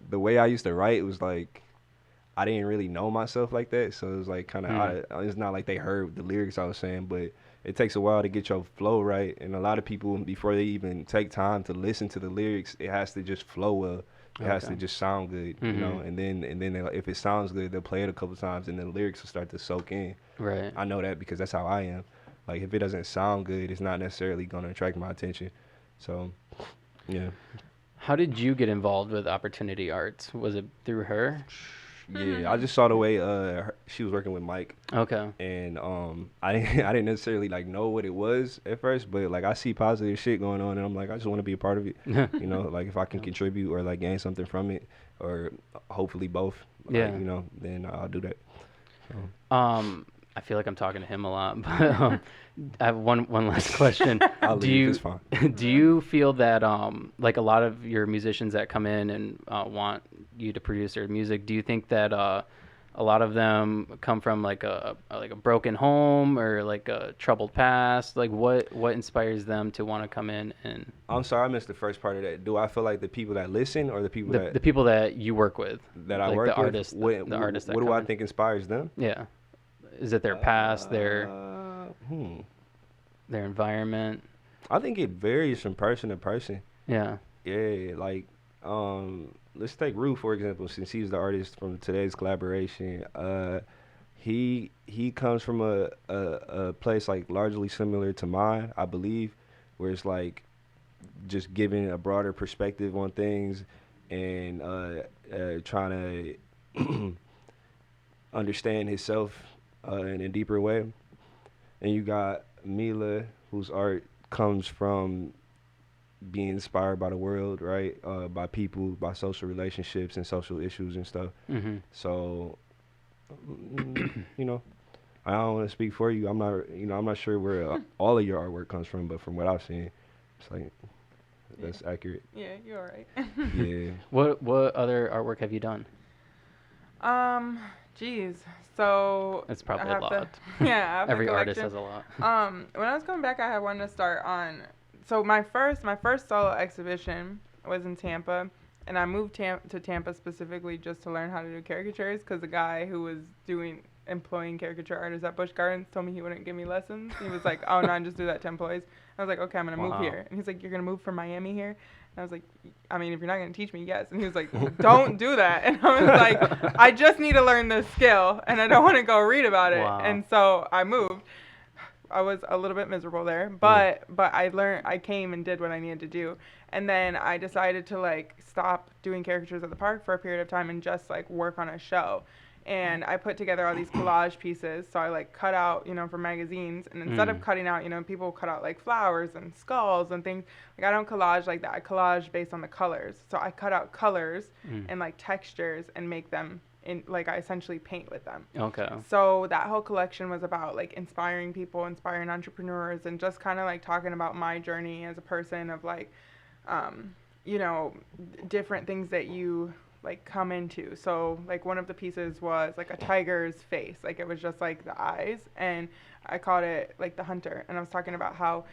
The way I used to write was like I didn't really know myself like that, so it was like kind of it's not like they heard the lyrics I was saying, but it takes a while to get your flow right, and a lot of people before they even take time to listen to the lyrics, it has to just flow well. It has to Okay. just sound good, you know. And then if it sounds good, they'll play it a couple times, and the lyrics will start to soak in. Right. I know that because that's how I am. Like if it doesn't sound good, it's not necessarily gonna attract my attention. So, yeah. How did you get involved with Opportunity Arts? Was it through her? Yeah, I just saw the way she was working with Mike, Okay. and I didn't necessarily like know what it was at first, but like I see positive shit going on, and I'm like I just want to be a part of it, you know, like if I can contribute or like gain something from it, or hopefully both, like, Yeah. you know, then I'll do that. So, I feel like I'm talking to him a lot, but I have one last question. I'll Do leave. you It's fine. do you feel that like a lot of your musicians that come in and want you to produce their music, do you think that a lot of them come from like a broken home or like a troubled past? Like what inspires them to want to come in and I'm sorry, I missed the first part of that. Do I feel like the people that listen or the people the people that you work with, that I like work the with? artists, the artists that what do come I in? think inspires them? Yeah, is it their past, their environment? I think it varies from person to person. Yeah. Yeah, like let's take Rue for example, since he's the artist from today's collaboration. He comes from a place like largely similar to mine, I believe, where it's like just giving a broader perspective on things and trying to understand himself in a deeper way. And you got Mila, whose art comes from being inspired by the world, right? By people, by social relationships and social issues and stuff. Mm-hmm. So, you know, I don't want to speak for you. I'm not sure where all of your artwork comes from, but from what I've seen, it's like that's accurate. Yeah, you're all right. Yeah. What other artwork have you done? Geez. So That's I probably a have lot. yeah, I have the Every artist collection. has a lot. When I was coming back, I had wanted to start on. So my first solo exhibition was in Tampa, and I moved to Tampa specifically just to learn how to do caricatures because the guy who was employing caricature artists at Busch Gardens told me he wouldn't give me lessons. He was like, "Oh no, I just do that to employees." I was like, "Okay, I'm gonna move Wow. here," and he's like, "You're gonna move from Miami here?" And I was like, "I mean, if you're not gonna teach me, yes." And he was like, "Don't do that." And I was like, "I just need to learn this skill, and I don't want to go read about it." Wow. And so I moved. I was a little bit miserable there, but I came and did what I needed to do. And then I decided to like stop doing caricatures at the park for a period of time and just like work on a show. And I put together all these collage pieces. So I like cut out, from magazines, and instead of cutting out, people cut out like flowers and skulls and things. Like I don't collage like that. I collage based on the colors. So I cut out colors and like textures and make them I essentially paint with them. Okay. So that whole collection was about like inspiring people, inspiring entrepreneurs, and just kind of like talking about my journey as a person of like, different things that you like come into. So like one of the pieces was like a tiger's face, like it was just like the eyes, and I called it like the hunter. And I was talking about how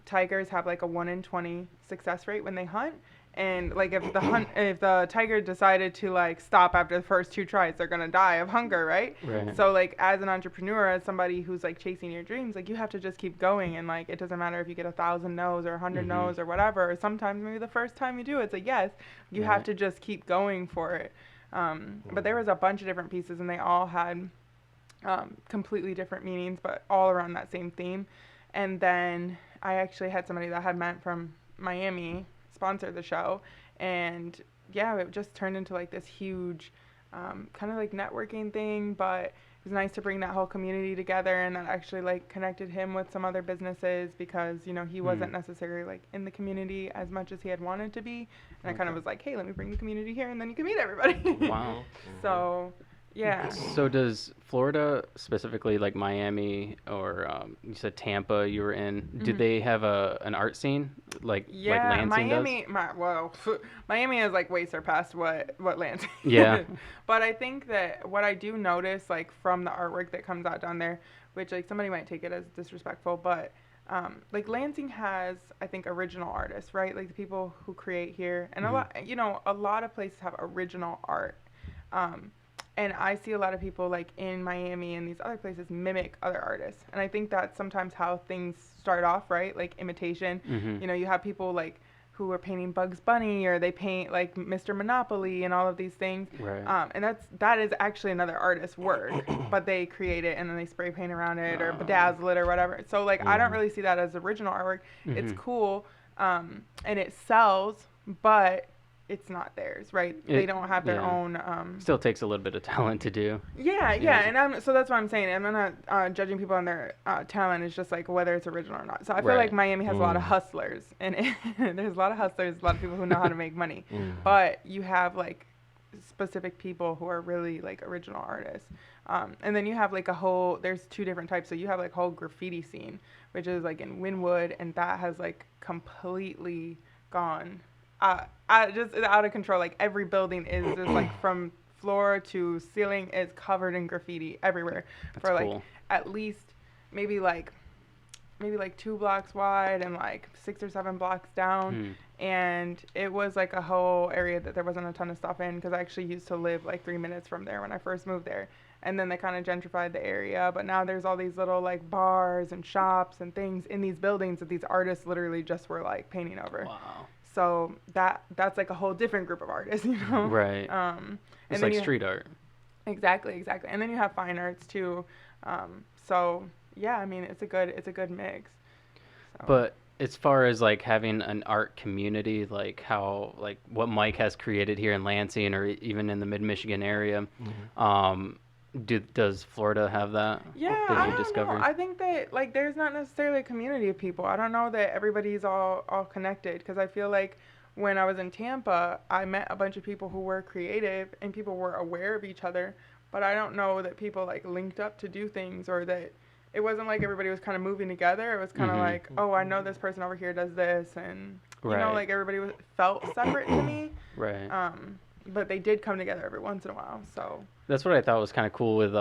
tigers have like a 1 in 20 success rate when they hunt. And like if the tiger decided to like stop after the first 2 tries, they're gonna die of hunger, right? Right. So like as an entrepreneur, as somebody who's like chasing your dreams, like you have to just keep going, and like it doesn't matter if you get 1,000 no's or 100 no's or whatever. Or sometimes maybe the first time you do it's a yes. You have to just keep going for it. But there was a bunch of different pieces, and they all had completely different meanings, but all around that same theme. And then I actually had somebody that had met from Miami sponsor the show, and yeah, it just turned into like this huge kind of like networking thing. But it was nice to bring that whole community together, and that actually like connected him with some other businesses because he wasn't necessarily like in the community as much as he had wanted to be. And I kind of was like, hey, let me bring the community here, and then you can meet everybody. Wow. So yeah. So does Florida, specifically like Miami or you said Tampa you were in, do they have an art scene like Lansing Miami, does? Miami is like way surpassed what Lansing. Yeah. But I think that what I do notice like from the artwork that comes out down there, which like somebody might take it as disrespectful, but like Lansing has, I think, original artists, right? Like the people who create here, and a lot of places have original art. And I see a lot of people like in Miami and these other places mimic other artists. And I think that's sometimes how things start off, right? Like imitation. Mm-hmm. You know, you have people like who are painting Bugs Bunny, or they paint like Mr. Monopoly and all of these things. Right. And that is actually another artist's work, but they create it and then they spray paint around it or bedazzle it or whatever. So like I don't really see that as original artwork. It's cool, and it sells, but it's not theirs, right? They don't have their own. Still takes a little bit of talent to do. Yeah, and so that's what I'm saying. I'm not judging people on their talent. It's just like whether it's original or not. So I feel like Miami has a lot of hustlers, and there's a lot of hustlers, a lot of people who know how to make money. But you have like specific people who are really like original artists. And then you have like there's two different types. So you have like whole graffiti scene, which is like in Wynwood, and that has like completely gone. Just out of control. Like every building is just like from floor to ceiling is covered in graffiti everywhere. That's for like cool. At least maybe like 2 blocks wide and like 6 or 7 blocks down. And it was like a whole area that there wasn't a ton of stuff in, because I actually used to live like 3 minutes from there when I first moved there. And then they kind of gentrified the area, but now there's all these little like bars and shops and things in these buildings that these artists literally just were like painting over. Wow. So that's like a whole different group of artists, you know? Right. It's like street art. Exactly. And then you have fine arts too. So yeah, I mean, it's a good mix. So. But as far as like having an art community, like how, like what Mike has created here in Lansing or even in the mid-Michigan area, does Florida have that? Yeah, I don't know. I think that like there's not necessarily a community of people. I don't know that everybody's all connected, because I feel like when I was in Tampa, I met a bunch of people who were creative and people were aware of each other, but I don't know that people like linked up to do things, or that it wasn't like everybody was kind of moving together. It was kind of like, oh, I know this person over here does this, and you know, like everybody felt separate to me. Right. But they did come together every once in a while. So that's what I thought was kind of cool with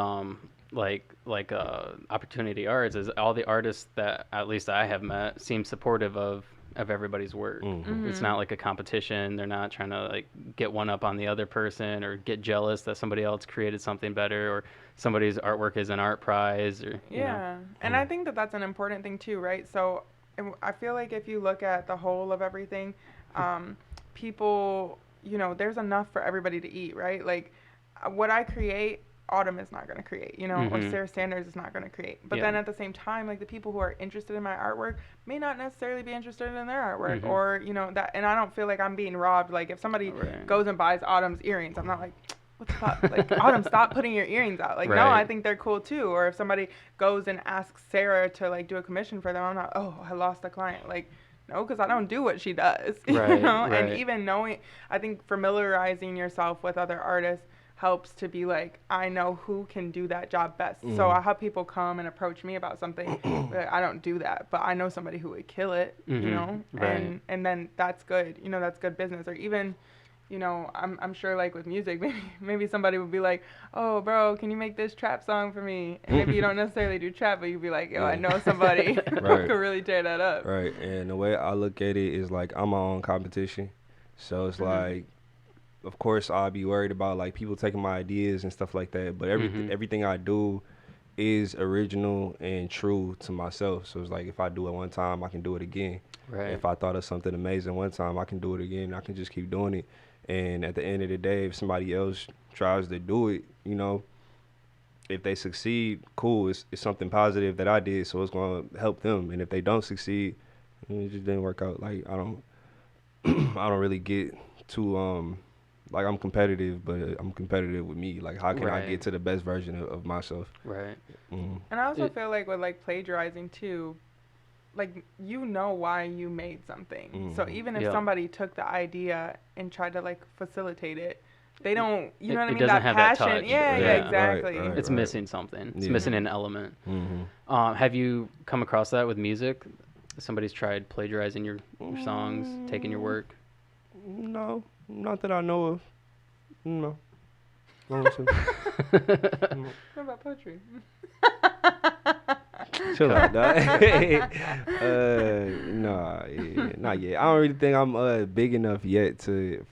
Opportunity Arts, is all the artists that at least I have met seem supportive of everybody's work. It's not like a competition. They're not trying to like get one up on the other person or get jealous that somebody else created something better or somebody's artwork is an art prize, or you know. And I think that that's an important thing too, right? So I feel like if you look at the whole of everything, people, you know, there's enough for everybody to eat, right? Like what I create, Autumn is not going to create, you know, or Sarah Sanders is not going to create. But then at the same time, like the people who are interested in my artwork may not necessarily be interested in their artwork, or, you know, that, and I don't feel like I'm being robbed. Like if somebody goes and buys Autumn's earrings, I'm not like, what the fuck? Like, Autumn, stop putting your earrings out. Like, no, I think they're cool too. Or if somebody goes and asks Sarah to like do a commission for them, I'm not, oh, I lost a client. Like, no, because I don't do what she does, you know? And even knowing, I think familiarizing yourself with other artists helps to be like, I know who can do that job best. So I have people come and approach me about something, but I don't do that, but I know somebody who would kill it, you know? And then that's good, you know, that's good business. Or even, you know, I'm sure like with music, maybe somebody would be like, oh, bro, can you make this trap song for me? And maybe you don't necessarily do trap, but you'd be like, yo, I know somebody who could really tear that up. Right. And the way I look at it is like I'm my own competition. So it's like, of course, I'll be worried about like people taking my ideas and stuff like that. But everything I do is original and true to myself. So it's like if I do it one time, I can do it again. Right. If I thought of something amazing one time, I can do it again. I can just keep doing it. And at the end of the day, if somebody else tries to do it, you know, if they succeed, cool. It's something positive that I did, so it's going to help them. And if they don't succeed, it just didn't work out. Like I don't really get too like I'm competitive, but I'm competitive with me. Like how can I get to the best version of myself? Right. And I also feel like with like plagiarizing too, like you know why you made something. So even if somebody took the idea and tried to like facilitate it, they don't, you know what I mean? Doesn't that have passion. that touch. Yeah, exactly. It's missing something. It's missing an element. Have you come across that with music? Somebody's tried plagiarizing your songs, taking your work? No, not that I know of. No. What about poetry? Chill out, dog. Nah, yeah, not yet. I don't really think I'm big enough yet to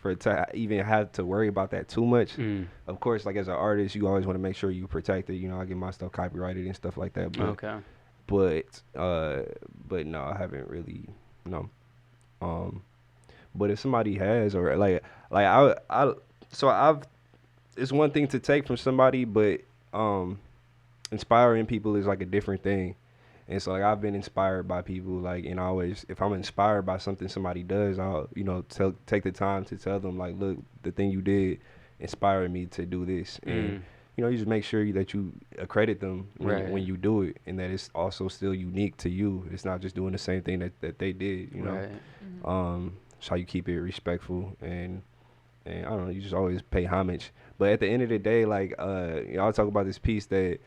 even have to worry about that too much. Mm. Of course, like as an artist, you always want to make sure you protect it. You know, I get my stuff copyrighted and stuff like that. But Okay. but no, I haven't really. No. Um, but if somebody has or like I so I've it's one thing to take from somebody, but um inspiring people is like a different thing. And so like I've been inspired by people like and I always if I'm inspired by something somebody does, I'll take the time to tell them like, look, the thing you did inspired me to do this. And you just make sure that you accredit them Right. when you do it, and that it's also still unique to you. It's not just doing the same thing that they did, Right. It's how you keep it respectful and I don't know, you just always pay homage. But at the end of the day, like I'll talk about this piece that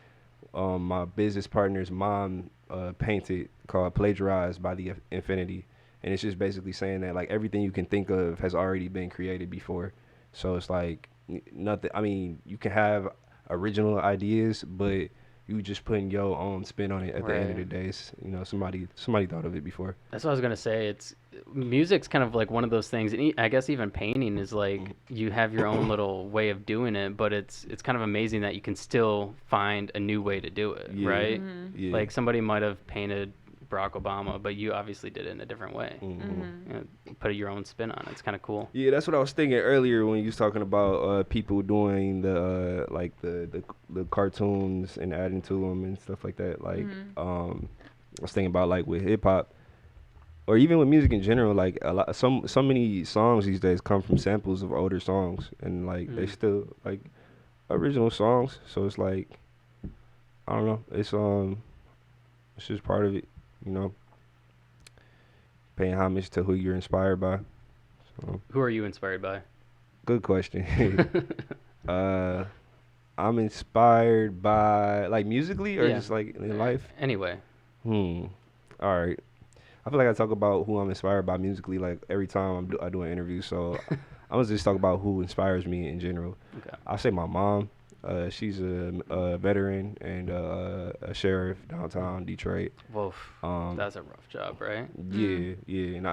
my business partner's mom painted called Plagiarized by the Infinity. And it's just basically saying that like everything you can think of has already been created before. So it's like nothing. I mean, you can have original ideas, but you just putting your own spin on it at the end of the Right. day. Somebody thought of it before. That's what I was gonna say. It's music's kind of like one of those things, and I guess even painting is like you have your own little way of doing it, but it's kind of amazing that you can still find a new way to do it, Yeah. right? Yeah. Like somebody might have painted Barack Obama, but you obviously did it in a different way. Mhm. You know, put your own spin on it. It's kind of cool. Yeah, that's what I was thinking earlier when you was talking about people doing the like the cartoons and adding to them and stuff like that. Like I was thinking about like with hip hop or even with music in general. Like so many songs these days come from samples of older songs, and like they still like original songs. So it's like I don't know. It's just part of it, you know. Paying homage to who you're inspired by. So, Who are you inspired by? good question. I'm inspired by like musically or Yeah. just like in life. Anyway, All right. I feel like I talk about who I'm inspired by musically like every time I do an interview. So I'm gonna just talk about who inspires me in general. okay. I'll say my mom. She's a veteran and a sheriff downtown Detroit. Woof. Um, That's a rough job, right? Yeah, and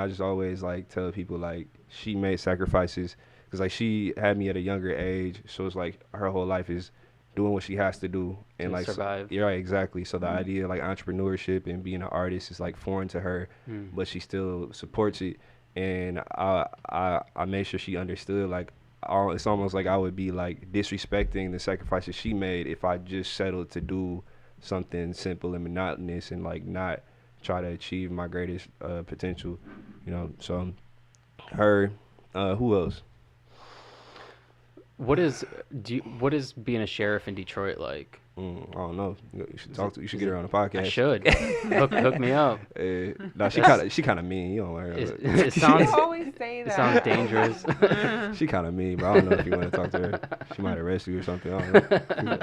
I just always like tell people like she made sacrifices because like she had me at a younger age, so it's like her whole life is doing what she has to do and To like survive. yeah, right, exactly. So the idea of like entrepreneurship and being an artist is like foreign to her, but she still supports it, and I made sure she understood like. It's almost like I would be like disrespecting the sacrifices she made if I just settled to do something simple and monotonous and like not try to achieve my greatest potential, So her, who else? What is being a sheriff in Detroit like? I don't know. You should you should get her on the podcast. I should. hook me up. No, she kind of mean. You don't worry. It You sounds always say it that. sounds dangerous. She kind of mean, but I don't know if you want to talk to her. She might arrest you or something. I don't know.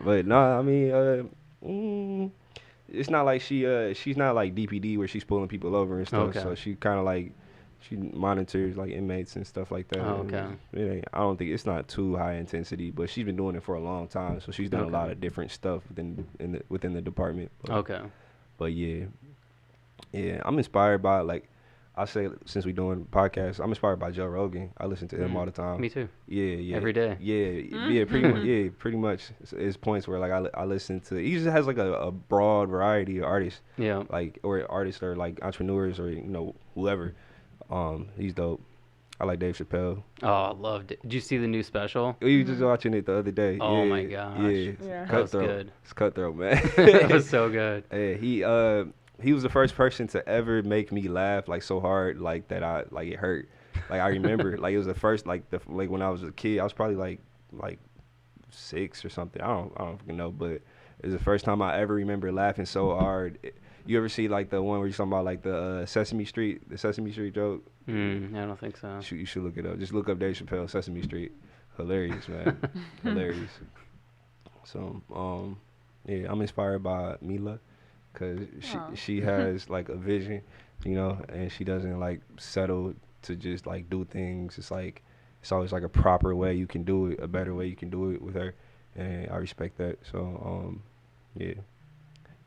But no, I mean, it's not like she's not like DPD where she's pulling people over and stuff. Okay. So she kind of like she monitors like inmates and stuff like that. Oh, And okay. I don't think it's not too high intensity, but she's been doing it for a long time. So she's done a Okay. lot of different stuff within the department. Okay. But yeah, I'm inspired by like I say since we doing podcasts, I'm inspired by Joe Rogan. I listen to him all the time. Me too. Yeah. Every day. Yeah, pretty much. Yeah, pretty much. It's points where like I listen to. He just has like a broad variety of artists, Yeah. like or artists or like entrepreneurs or whoever. He's dope. I like Dave Chappelle. Oh, I loved it. Did you see the new special? We were just watching it the other day. Oh yeah, my gosh. Yeah, Yeah. That was cutthroat. good. It's cutthroat, man. That was so good. Yeah, he was the first person to ever make me laugh like so hard like that it hurt. Like I remember like it was the first like when I was a kid. I was probably like 6 or something. I don't fucking know, but it was the first time I ever remember laughing so hard. You ever see like the one where you're talking about like the Sesame Street joke? I don't think so. You should look it up. Just look up Dave Chappelle Sesame Street. Hilarious, man. Hilarious. So yeah, I'm inspired by Mila. Cause she has like a vision, and she doesn't like settle to just like do things. It's like it's always like a proper way you can do it, a better way you can do it with her, and I respect that. So yeah,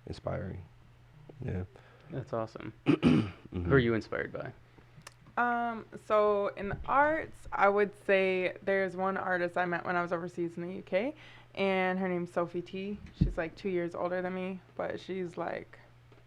inspiring. Yeah. That's awesome. Mhm. Who are you inspired by? So in the arts, I would say there's one artist I met when I was overseas in the UK, and her name's Sophie T. She's like 2 years older than me, but she's like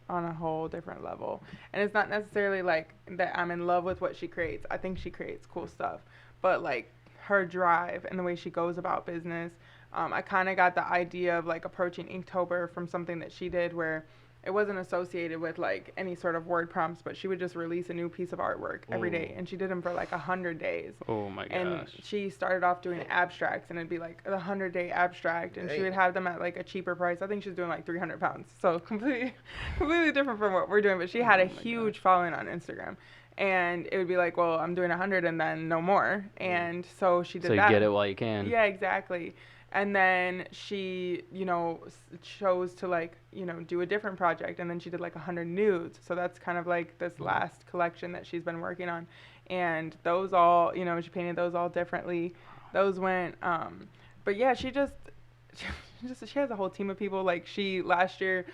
on a whole different level. And it's not necessarily like that I'm in love with what she creates. I think she creates cool stuff, but like her drive and the way she goes about business, I kind of got the idea of like approaching Inktober from something that she did where it wasn't associated with like any sort of word prompts, but she would just release a new piece of artwork every day, and she did them for like 100 days. Oh my And gosh. she started off doing abstracts, and it'd be like the 100-day abstract, and she would have them at like a cheaper price. I think she's doing like 300 pounds, so completely different from what we're doing. But she had a huge following on Instagram, and it would be like, well, I'm doing 100 and then no more, and so she did So you that. get it while you can. Yeah, exactly. And then she, chose to like, do a different project. And then she did like 100 nudes. So that's kind of like this last collection that she's been working on. And those all, she painted those all differently. Those went, but yeah, she has a whole team of people. Like she last year,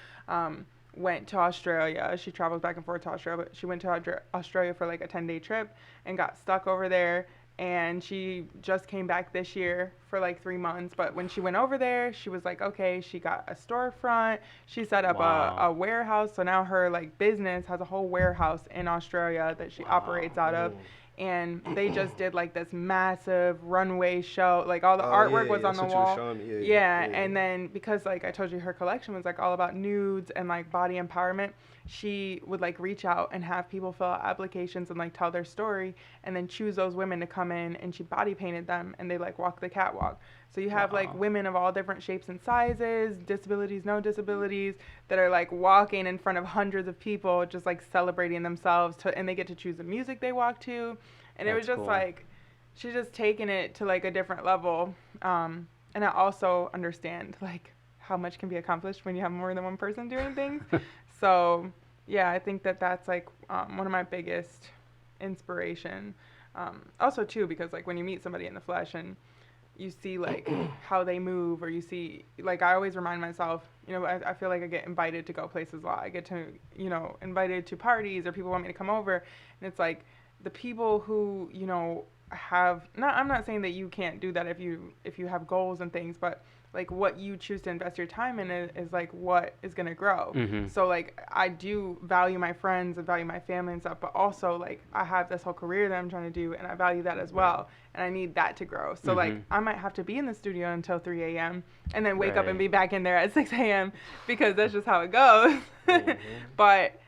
went to Australia. She travels back and forth to Australia, but she went to Australia for like a 10-day trip and got stuck over there. And she just came back this year for like 3 months. But when she went over there, she was like, okay, she got a storefront. She set up a warehouse. So now her like business has a whole warehouse in Australia that she operates out of. And they just did like this massive runway show. Like all the artwork was on the wall. Yeah. And then because like I told you, her collection was like all about nudes and like body empowerment. She would like reach out and have people fill out applications and like tell their story and then choose those women to come in, and she body painted them and they like walk the catwalk. So you have like women of all different shapes and sizes, disabilities, no disabilities, that are like walking in front of hundreds of people just like celebrating themselves and they get to choose the music they walk to. And it was just like, she's just taking it to like a different level. And I also understand like how much can be accomplished when you have more than one person doing things. So yeah, I think that's like one of my biggest inspiration. Also too, because like when you meet somebody in the flesh and you see like how they move, or you see, like I always remind myself, I feel like I get invited to go places a lot. I get to, invited to parties, or people want me to come over, and it's like the people who, I'm not saying that you can't do that if you have goals and things, but like what you choose to invest your time in is like what is going to grow. Mm-hmm. So like I do value my friends and value my family and stuff, but also like I have this whole career that I'm trying to do, and I value that as well, and I need that to grow. So like I might have to be in the studio until 3 a.m. and then wake up and be back in there at 6 a.m. because that's just how it goes. But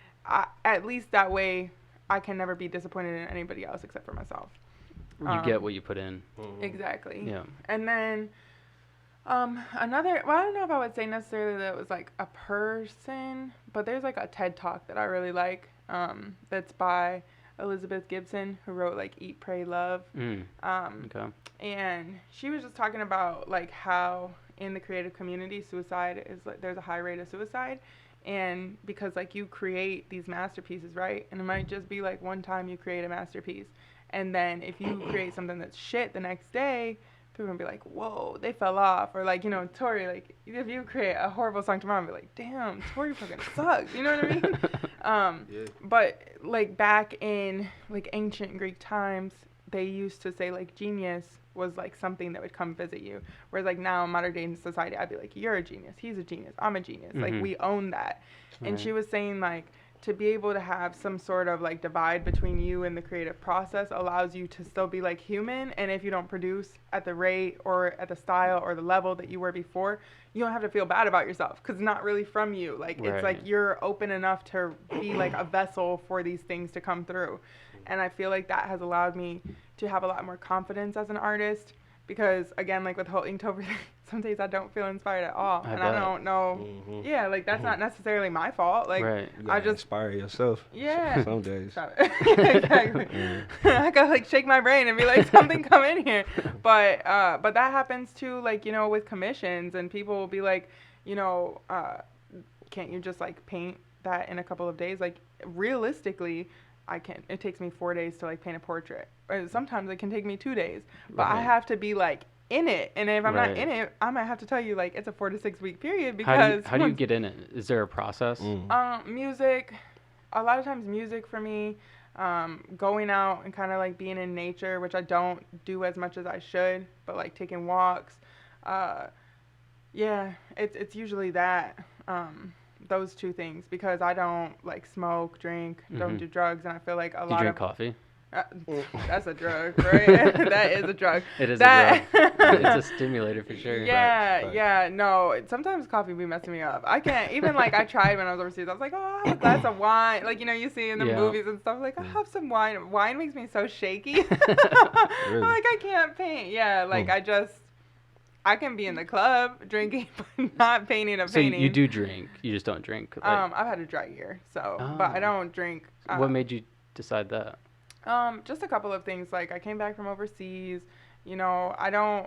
at least that way I can never be disappointed in anybody else except for myself. You get what you put in. Exactly. Yeah. And then another, well, I don't know if I would say necessarily that it was like a person, but there's like a TED Talk that I really like, that's by Elizabeth Gibson, who wrote like Eat, Pray, Love. Okay. And she was just talking about like how in the creative community, suicide is like, there's a high rate of suicide. And because like you create these masterpieces, right? And it might just be like one time you create a masterpiece. And then if you create something that's shit the next day, people are going to be like, whoa, they fell off. Or like, Torrey, like if you create a horrible song tomorrow, I'm be like, damn, Torrey fucking sucks. You know what I mean? But like back in like ancient Greek times, they used to say like genius was like something that would come visit you. Whereas like now in modern day society, I'd be like, you're a genius, he's a genius, I'm a genius. Like we own that. And she was saying like to be able to have some sort of like divide between you and the creative process allows you to still be like human. And if you don't produce at the rate or at the style or the level that you were before, you don't have to feel bad about yourself because it's not really from you. Like it's like you're open enough to be like a vessel for these things to come through. And I feel like that has allowed me to have a lot more confidence as an artist because, again, like with the whole Inktober thing, some days I don't feel inspired at all. I don't know. Yeah, like that's not necessarily my fault. Like I just inspire yourself. Yeah. Some days. Exactly. I gotta like shake my brain and be like, something come in here. But that happens too, like, with commissions, and people will be like, can't you just like paint that in a couple of days? Like realistically, I can't. It takes me 4 days to like paint a portrait. Or sometimes it can take me 2 days. But I have to be like in it. And if I'm Right. not in it, I might have to tell you, like, it's a 4 to 6 week period How do you because get in it? Is there a process? music, a lot of times music for me, going out and kind of like being in nature, which I don't do as much as I should, but like taking walks. Yeah, it's usually that, those two things, because I don't like smoke, drink, don't do drugs, and I feel like a Do you lot drink of coffee? that's a drug, right? That is a drug. It is That, a drug. It's a stimulator for sure. Yeah, Facts. yeah, no. Sometimes coffee be messing me up. I can't even like I tried when I was overseas. I was like, oh, I'll have a glass of wine. Like, you know, you see in the Yeah. movies and stuff. Like, I'll have some wine. Wine makes me so shaky. I'm like, I can't paint. Yeah, like I can be in the club drinking, but not painting a So painting. you do drink. You just don't drink. Like, I've had a dry year, so but I Oh. don't drink. what made you decide that? Just a couple of things. Like, I came back from overseas. You know, I don't,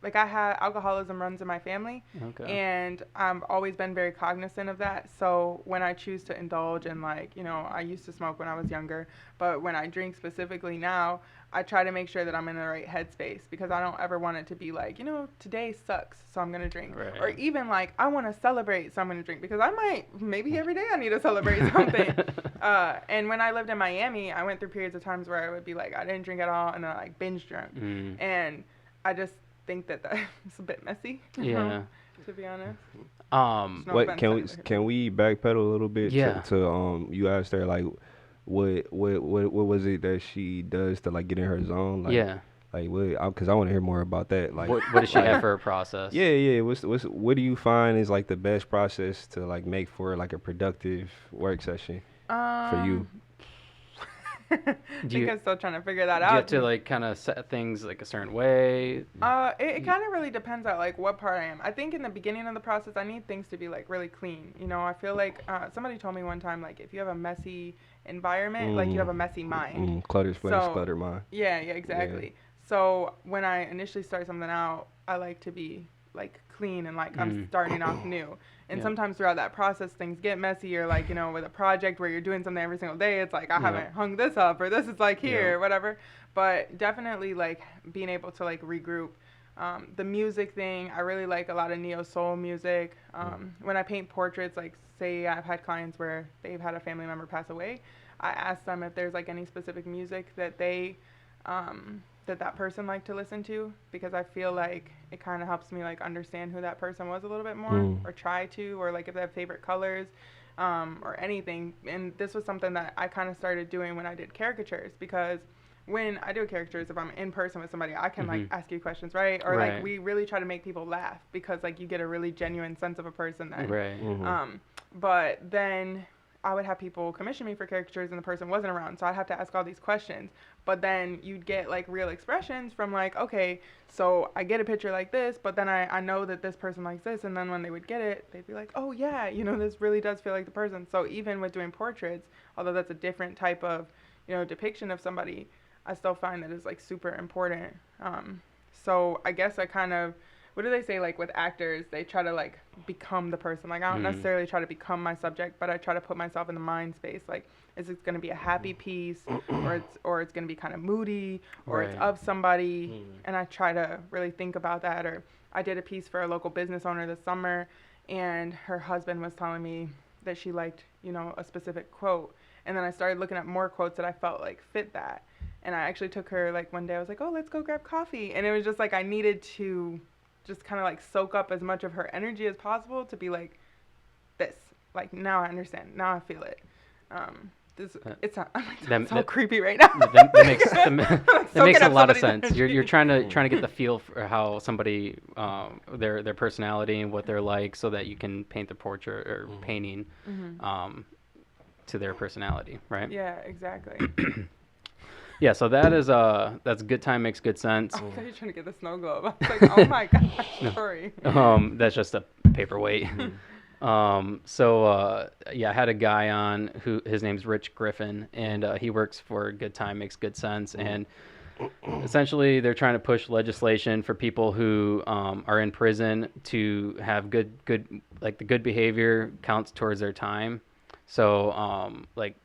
like, I had alcoholism runs in my family. Okay. And I've always been very cognizant of that. So when I choose to indulge in, like, you know, I used to smoke when I was younger, but when I drink specifically now, I try to make sure that I'm in the right headspace, because I don't ever want it to be like, you know, today sucks, so I'm going to drink. Right. Or even like, I want to celebrate, so I'm going to drink, because I might, maybe every day I need to celebrate something. And when I lived in Miami, I went through periods of times where I would be like, I didn't drink at all, and then I like binge drunk. And I just think that it's a bit messy. Yeah. To be honest. Um. No What offense can to we anybody. can we backpedal a little bit Yeah. to you asked her like what was it that she does to like get in her zone, like Yeah. like what, because I want to hear more about that, like What does she have for a process? yeah what do you find is like the best process to like make for like a productive work session for you? I Do think you- I'm still trying to figure that Do out. you have to like kind of set things like a certain way? It kind of really depends on like what part I am. I think in the beginning of the process, I need things to be like really clean. You know, I feel like somebody told me one time, like, if you have a messy environment, like, you have a messy mind. Cluttered place, So- cluttered mind. Yeah, exactly. So when I initially start something out, I like to be like clean and like I'm starting off new. And Yeah. sometimes throughout that process, things get messy, or like, you know, with a project where you're doing something every single day, it's like, I haven't hung this up, or this is like here, Yeah. or whatever. But definitely like being able to like regroup. The music thing, I really like a lot of neo soul music. When I paint portraits, like say I've had clients where they've had a family member pass away, I ask them if there's like any specific music that they that person liked to listen to, because I feel like it kind of helps me like understand who that person was a little bit more, or try to, or like if they have favorite colors, or anything. And this was something that I kind of started doing when I did caricatures, because when I do caricatures, if I'm in person with somebody, I can like ask you questions, right? Or Right. like we really try to make people laugh, because like you get a really genuine sense of a person then. Right. But then I would have people commission me for caricatures and the person wasn't around, so I'd have to ask all these questions. But then you'd get like real expressions from like, okay, so I get a picture like this, but then I know that this person likes this, and then when they would get it, they'd be like, oh yeah, you know, this really does feel like the person. So even with doing portraits, although that's a different type of, you know, depiction of somebody, I still find that it's like super important. So I guess I kind of, what do they say, like with actors, they try to like become the person. Like I don't necessarily try to become my subject, but I try to put myself in the mind space. Like, is it going to be a happy piece, or it's going to be kind of moody, or it's Right. of somebody, and I try to really think about that. Or I did a piece for a local business owner this summer, and her husband was telling me that she liked, you know, a specific quote, and then I started looking at more quotes that I felt like fit that. And I actually took her, like, one day I was like, oh, let's go grab coffee. And it was just like I needed to just kind of like soak up as much of her energy as possible to be like, this, like, now I understand, now I feel it. It's not, I'm like, so creepy right now. That makes that soaking makes a up lot of somebody's sense. You're energy. trying to get the feel for how somebody their personality and what they're like, so that you can paint the portrait or painting to their personality, right? Yeah, exactly. Yeah, so that's good time makes good sense. I thought you were trying to get the snow globe. I was like, oh my gosh, sorry. That's just a paperweight. Yeah, I had a guy on who his name's Rich Griffin, and he works for Good Time Makes Good Sense, and essentially they're trying to push legislation for people who are in prison to have good like the good behavior counts towards their time. So like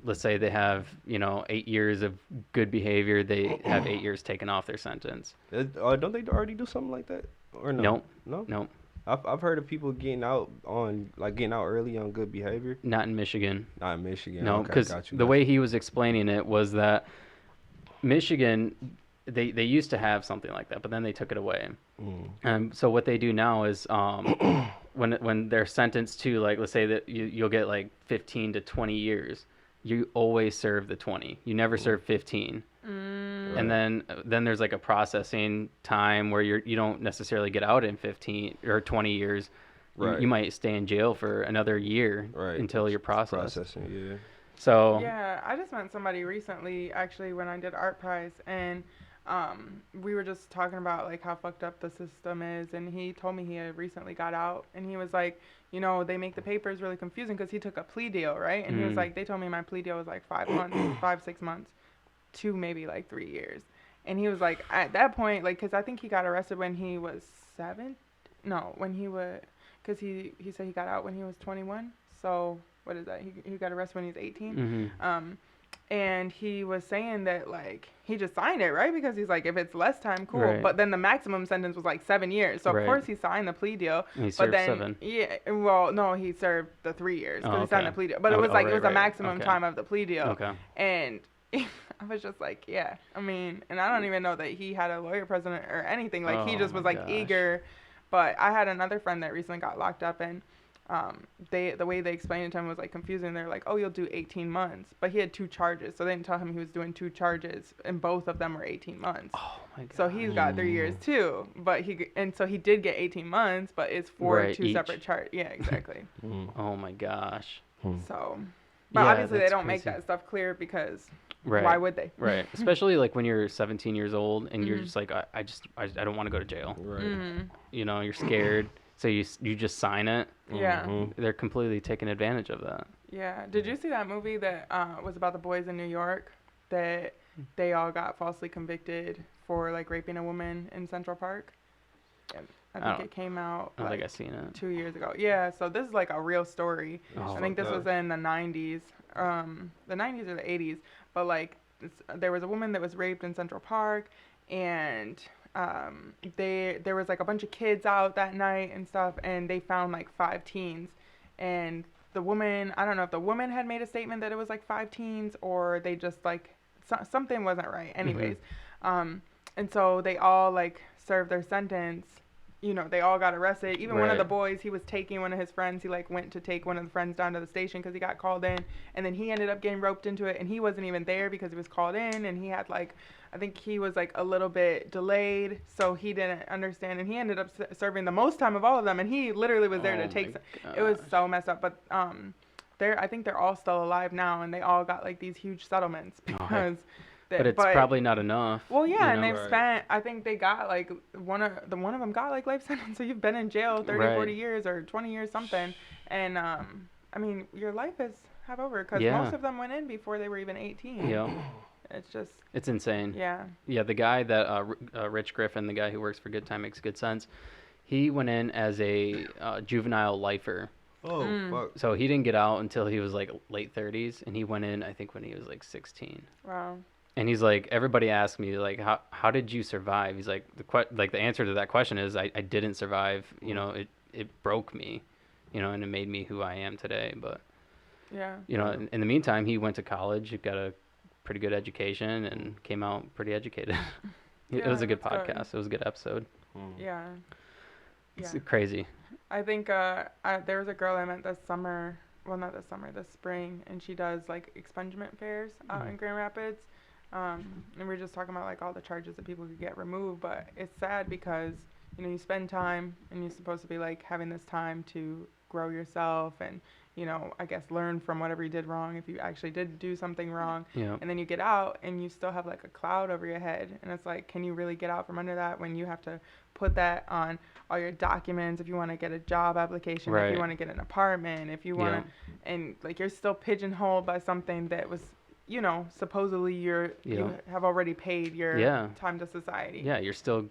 let's say they have, 8 years of good behavior, they have 8 years taken off their sentence. Don't they already do something like that? Or no? Nope. No. Nope. I've heard of people getting out early on good behavior. Not in Michigan. Not in Michigan. No, Okay, because got you, the got way you. he was explaining it was that Michigan, they used to have something like that, but then they took it away. So what they do now is when they're sentenced to, like, let's say that you'll get like 15 to 20 years, you always serve the 20. You never serve 15. And then there's like a processing time where you don't necessarily get out in 15 or 20 years. Right. You might stay in jail for another year Right. until you're processed. Processing, yeah. So Yeah, I just met somebody recently, actually, when I did Art Prize, and we were just talking about like how fucked up the system is, and he told me he had recently got out, and he was like, they make the papers really confusing because he took a plea deal, right? And he was like, they told me my plea deal was like 5 months, 6 months, to maybe like 3 years, and he was like, at that point, like, because I think he got arrested when he was because he said he got out when he was 21, so what is that? He got arrested when he was 18. And he was saying that, like, he just signed it, right? Because he's like, if it's less time, cool. Right. But then the maximum sentence was like 7 years. So, of Right. course, he signed the plea deal. he But served then, 7. yeah, well, no, he served the 3 years because Oh, he signed okay. the plea deal. But it Oh, was like, right, it was the right. maximum Okay. time of the plea deal. Okay. And I was just like, yeah, I mean, and I don't even know that he had a lawyer present or anything. Like, he Oh just was my like gosh. eager. But I had another friend that recently got locked up, and the way they explained it to him was like confusing. They're like, oh, you'll do 18 months, but he had 2 charges, so they didn't tell him he was doing 2 charges, and both of them were 18 months. Oh my god. So he's got 3 years too, so he did get 18 months, but it's for Right, 2 each. separate charges. Yeah, exactly. Oh my gosh. So, but Yeah, obviously they that's don't make crazy. that stuff clear because Right. why would they? Right. Especially like when you're 17 years old and you're Mhm. just like, I don't want to go to jail. Right. Mhm. You're scared, so you just sign it. Yeah. They're completely taking advantage of that. Yeah. Did you see that movie that was about the boys in New York that they all got falsely convicted for like raping a woman in Central Park? And I think don't- it came out I don't think like I've seen it. 2 years ago. Yeah. So this is like a real story. Oh, I think this fucked was up. in the 90s. The 90s or the 80s. But like there was a woman that was raped in Central Park, and there was like a bunch of kids out that night and stuff, and they found like 5 teens, and the woman, I don't know if the woman had made a statement that it was like 5 teens, or they just like something wasn't right anyways. And so they all like served their sentence. They all got arrested. Even one of Right. the boys, he was taking one of his friends. He like went to take one of the friends down to the station because he got called in, and then he ended up getting roped into it, and he wasn't even there because he was called in, and he had like, I think he was like a little bit delayed, so he didn't understand, and he ended up serving the most time of all of them, and he literally was there Oh to take. my It was gosh. so messed up, but I think they're all still alive now, and they all got like these huge settlements because. But it's probably not enough. Well, yeah, and know? they've Right. spent. I think they got like one of them got like life sentence. So you've been in jail 30, Right. 40 years or 20 years something, and I mean your life is half over because Yeah. most of them went in before they were even 18. Yeah. It's just It's insane. yeah. Yeah, the guy that Rich Griffin, the guy who works for Good Time Makes Good Sense, he went in as a juvenile lifer. Oh, fuck. So he didn't get out until he was like late 30s, and he went in I think when he was like 16. Wow. And he's like, everybody asked me like, how did you survive? He's like, the answer to that question is I didn't survive. It broke me, and it made me who I am today. But Yeah. in the meantime, he went to college, he got a pretty good education, and came out pretty educated. It was a good that's good. podcast. It was a good episode. Yeah. It's Yeah. crazy. I think there was a girl I met this summer. Well, not this summer, this spring, and she does like expungement fairs out in Grand Rapids. And we were just talking about like all the charges that people could get removed, but it's sad because you spend time and you're supposed to be like having this time to grow yourself and I guess learn from whatever you did wrong if you actually did do something wrong. Yeah. And then you get out and you still have like a cloud over your head, and it's like, can you really get out from under that when you have to put that on all your documents if you want to get a job application, if you Right. want to get an apartment, if you want to, and like you're still pigeonholed by something that was supposedly Yeah. you have already paid your Yeah. time to society. Yeah, you're still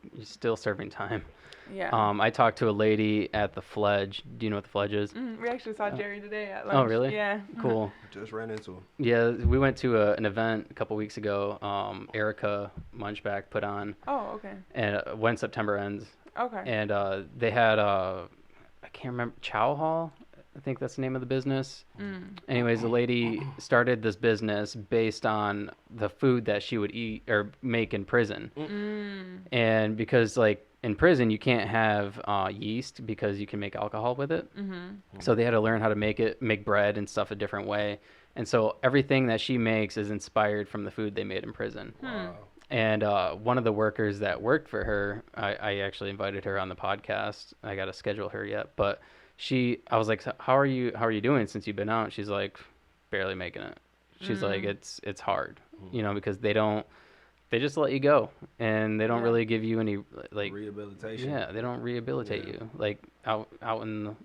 serving time. Yeah. I talked to a lady at the Fledge. Do you know what the Fledge is? We actually saw Jerry today at lunch. Oh, really? Yeah. Cool. Just ran into him. Yeah, we went to an event a couple weeks ago. Erica Munchback put on, Oh, okay. and when September ends, Okay. and they had I can't remember, Chow Hall. I think that's the name of the business. Anyways, the lady started this business based on the food that she would eat or make in prison. And because like in prison you can't have yeast because you can make alcohol with it. So they had to learn how to make bread and stuff a different way. And so everything that she makes is inspired from the food they made in prison. Wow. And one of the workers that worked for her, I actually invited her on the podcast. I got to schedule her yet, but I was like, how are you doing since you've been out? She's like, barely making it. She's like, it's hard, because they just let you go, and they don't really give you any like Rehabilitation. Yeah, they don't rehabilitate you like out in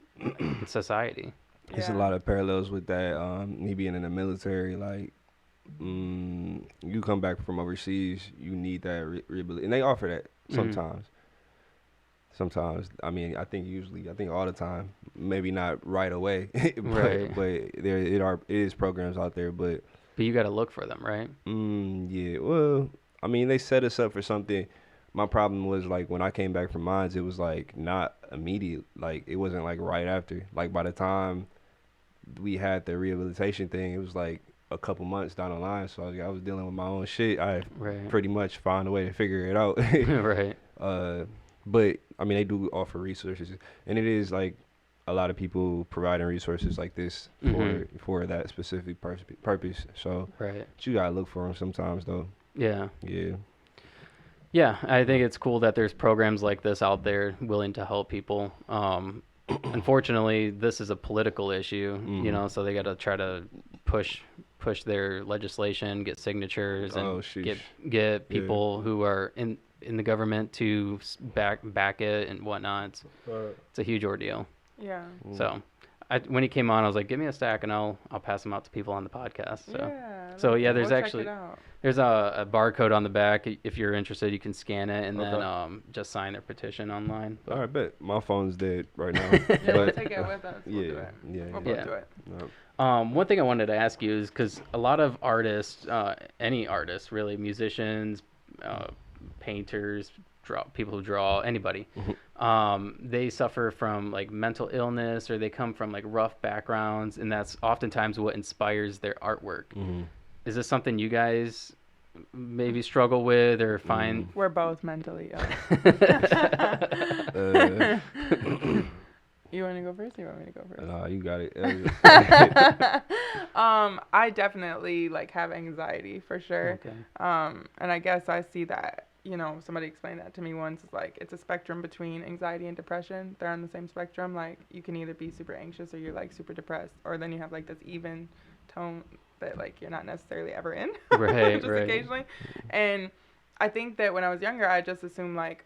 society. There's a lot of parallels with that. Me being in the military, like, you come back from overseas, you need that rehabilitation, and they offer that sometimes. Sometimes, I mean, I think all the time, maybe not right away, but it is programs out there, but you got to look for them, right? Yeah, well, I mean, they set us up for something. My problem was, like, when I came back from mines, it was, like, not immediate. Like, it wasn't, like, right after. Like, by the time we had the rehabilitation thing, it was, like, a couple months down the line. So I was dealing with my own shit. I pretty much found a way to figure it out. Right. But, I mean, they do offer resources. And it is, like, a lot of people providing resources like this for that specific purpose. So you got to look for them sometimes, though. Yeah. Yeah. Yeah, I think it's cool that there's programs like this out there willing to help people. Unfortunately, this is a political issue, so they got to try to push their legislation, get signatures, and get people who are in the government to back it and whatnot. It's a huge ordeal. Yeah. So when he came on, I was like, give me a stack and I'll pass them out to people on the podcast. So there's actually there's a barcode on the back. If you're interested, you can scan it and then just sign their petition online. All right, bet. My phone's dead right now. We'll take it with us. We'll do it. We'll both do it. One thing I wanted to ask you is because a lot of artists, any artists really, musicians, painters, people who draw, anybody, they suffer from like mental illness or they come from like rough backgrounds, and that's oftentimes what inspires their artwork. Is this something you guys maybe struggle with or find? We're both mentally ill. You want to go first or you want me to go first? No, you got it. I definitely like have anxiety for sure. Okay. And I guess I see that, somebody explained that to me once. It's like it's a spectrum between anxiety and depression. They're on the same spectrum. Like you can either be super anxious or you're like super depressed, or then you have like this even tone that like you're not necessarily ever in. Right. Just occasionally. And I think that when I was younger, I just assumed like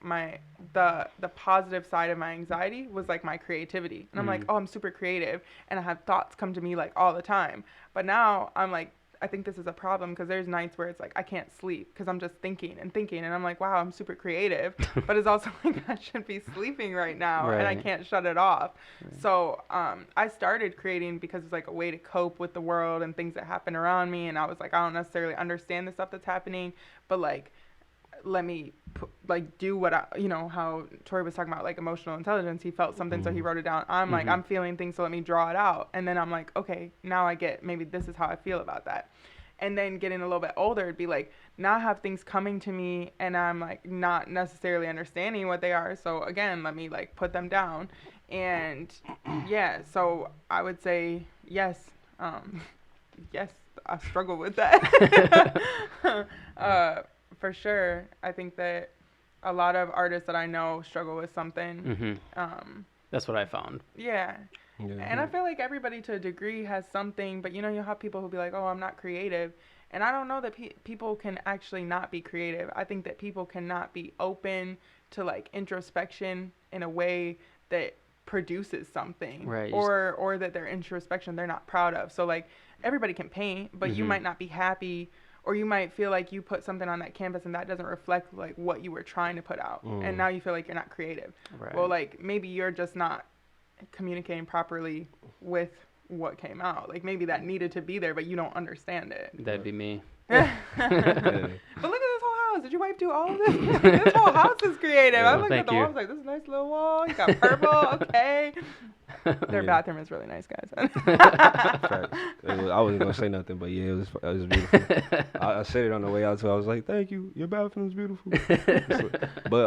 the positive side of my anxiety was like my creativity. And I'm like, oh, I'm super creative and I have thoughts come to me like all the time. But now I'm like, I think this is a problem because there's nights where it's like I can't sleep because I'm just thinking and I'm like, wow, I'm super creative, but it's also like I should be sleeping right now and I can't shut it off. So I started creating because it's like a way to cope with the world and things that happen around me, and I was like, I don't necessarily understand the stuff that's happening, but like let me do what how Torrey was talking about, like emotional intelligence. He felt something, so he wrote it down. I'm like, I'm feeling things, so let me draw it out. And then I'm like, okay, now I get, maybe this is how I feel about that. And then getting a little bit older, it'd be like, now I have things coming to me and I'm like not necessarily understanding what they are. So again, let me like put them down. And so I would say yes, yes, I struggle with that. For sure. I think that a lot of artists that I know struggle with something. That's what I found. Yeah. And I feel like everybody to a degree has something, but you'll have people who'll be like, oh, I'm not creative. And I don't know that people can actually not be creative. I think that people cannot be open to like introspection in a way that produces something, Right. or that their introspection they're not proud of. So like everybody can paint, but you might not be happy, or you might feel like you put something on that canvas and that doesn't reflect like what you were trying to put out, and now you feel like you're not creative. Right. Well, like maybe you're just not communicating properly with what came out. Like maybe that needed to be there, but you don't understand it. That'd be me. But look at this whole house. Did your wife do all of this? This whole house is creative. Yeah. I looked Thank at the you. wall. I was like, this is a nice little wall. You got purple. Okay. Their bathroom is really nice, guys. Facts. I wasn't gonna say nothing, but yeah, it was beautiful. I said it on the way out too. I was like, "Thank you, your bathroom's beautiful." But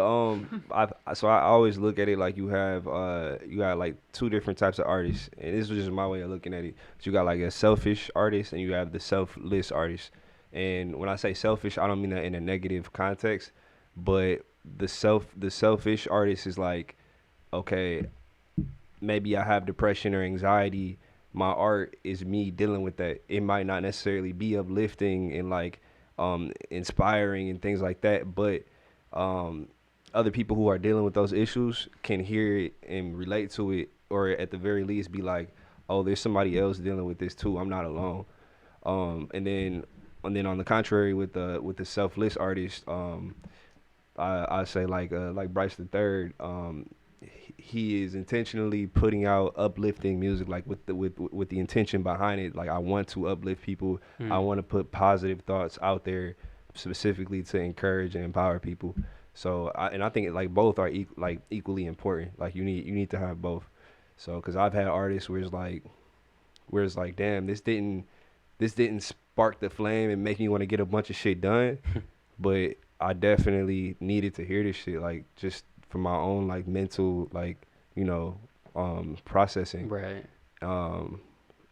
I always look at it like you got like two different types of artists, and this was just my way of looking at it. So you got like a selfish artist, and you have the selfless artist. And when I say selfish, I don't mean that in a negative context, but the selfish artist is like, okay, maybe I have depression or anxiety. My art is me dealing with that. It might not necessarily be uplifting and like inspiring and things like that, but other people who are dealing with those issues can hear it and relate to it, or at the very least be like, oh, there's somebody else dealing with this too. I'm not alone. And then on the contrary, with the selfless artist, I say like Bryce the Third. He is intentionally putting out uplifting music, like with the intention behind it. Like, I want to uplift people. I want to put positive thoughts out there, specifically to encourage and empower people. So I think like both are equally important. Like you need to have both. So because I've had artists where it's like, damn, this didn't spark the flame and make me want to get a bunch of shit done, but I definitely needed to hear this shit, like just for my own like mental, like, you know, processing. Right. An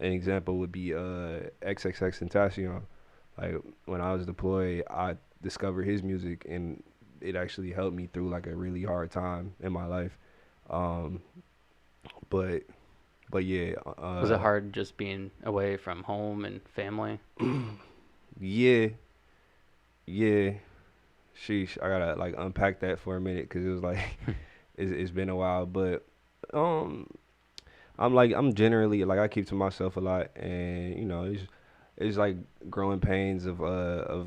example would be XXX Tentacion. Like when I was deployed, I discovered his music and it actually helped me through like a really hard time in my life. But yeah. Was it hard just being away from home and family? Yeah. Sheesh, I gotta like unpack that for a minute because it was like it's been a while, but I'm generally like I keep to myself a lot, and you know it's like growing pains of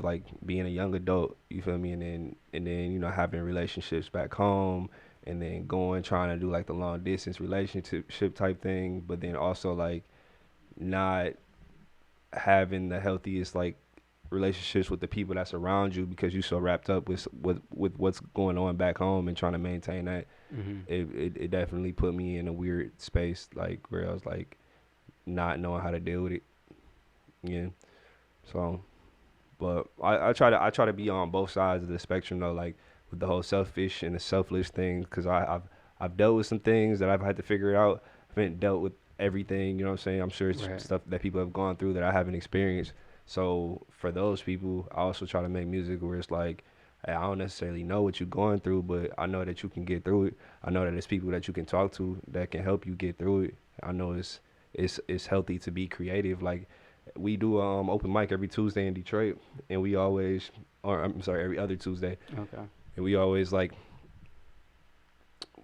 like being a young adult, you feel me, and then you know having relationships back home, and then trying to do like the long distance relationship type thing, but then also like not having the healthiest like relationships with the people that's around you because you're so wrapped up with what's going on back home and trying to maintain that. It definitely put me in a weird space, like where I was like not knowing how to deal with it. Yeah. So, but I try to be on both sides of the spectrum though, like with the whole selfish and the selfless thing, because I've dealt with some things that I've had to figure it out. I haven't dealt with everything, you know what I'm saying? I'm sure it's Right. stuff that people have gone through that I haven't experienced. So for those people, I also try to make music where it's like, hey, I don't necessarily know what you're going through, but I know that you can get through it. I know that there's people that you can talk to that can help you get through it. I know it's healthy to be creative. Like we do open mic every Tuesday in Detroit, and we always, or I'm sorry, every other Tuesday. Okay. And we always like,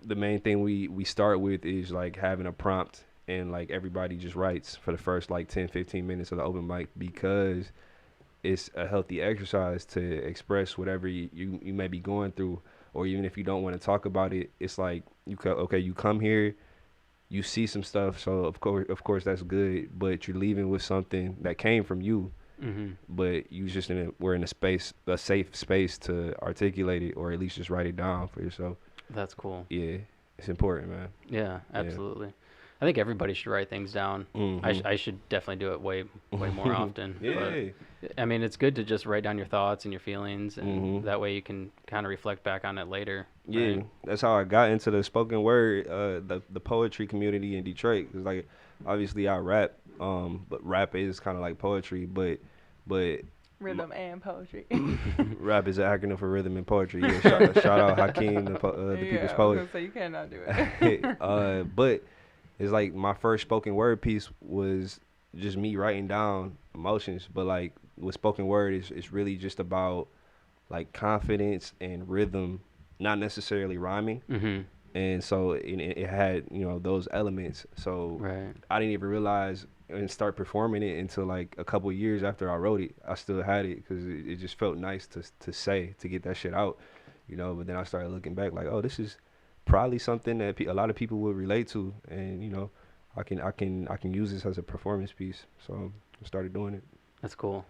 the main thing we start with is like having a prompt, and like everybody just writes for the first like 10-15 minutes of the open mic, because it's a healthy exercise to express whatever you may be going through, or even if you don't want to talk about it, it's like you come here, you see some stuff, so of course that's good, but you're leaving with something that came from you. But you just we're in a safe space to articulate it, or at least just write it down for yourself. That's cool. Yeah, it's important, man. Yeah, absolutely. I think everybody should write things down. I should definitely do it way more often. Yeah. But, I mean, it's good to just write down your thoughts and your feelings, and that way you can kind of reflect back on it later. Yeah, right? That's how I got into the spoken word, the poetry community in Detroit. Cause like, obviously I rap, but rap is kind of like poetry, but Rhythm and poetry. rap is an acronym for rhythm and poetry. Yeah, shout out Hakeem, the people's poet. So you cannot do it. But it's like my first spoken word piece was just me writing down emotions, but like with spoken word, it's really just about like confidence and rhythm, not necessarily rhyming. and so it had those elements. So Right. I didn't even realize and start performing it until like a couple years after I wrote it. I still had it because it just felt nice to say, to get that shit out, But then I started looking back like, oh, this is probably something that a lot of people would relate to, and I can use this as a performance piece. So I started doing it. That's cool.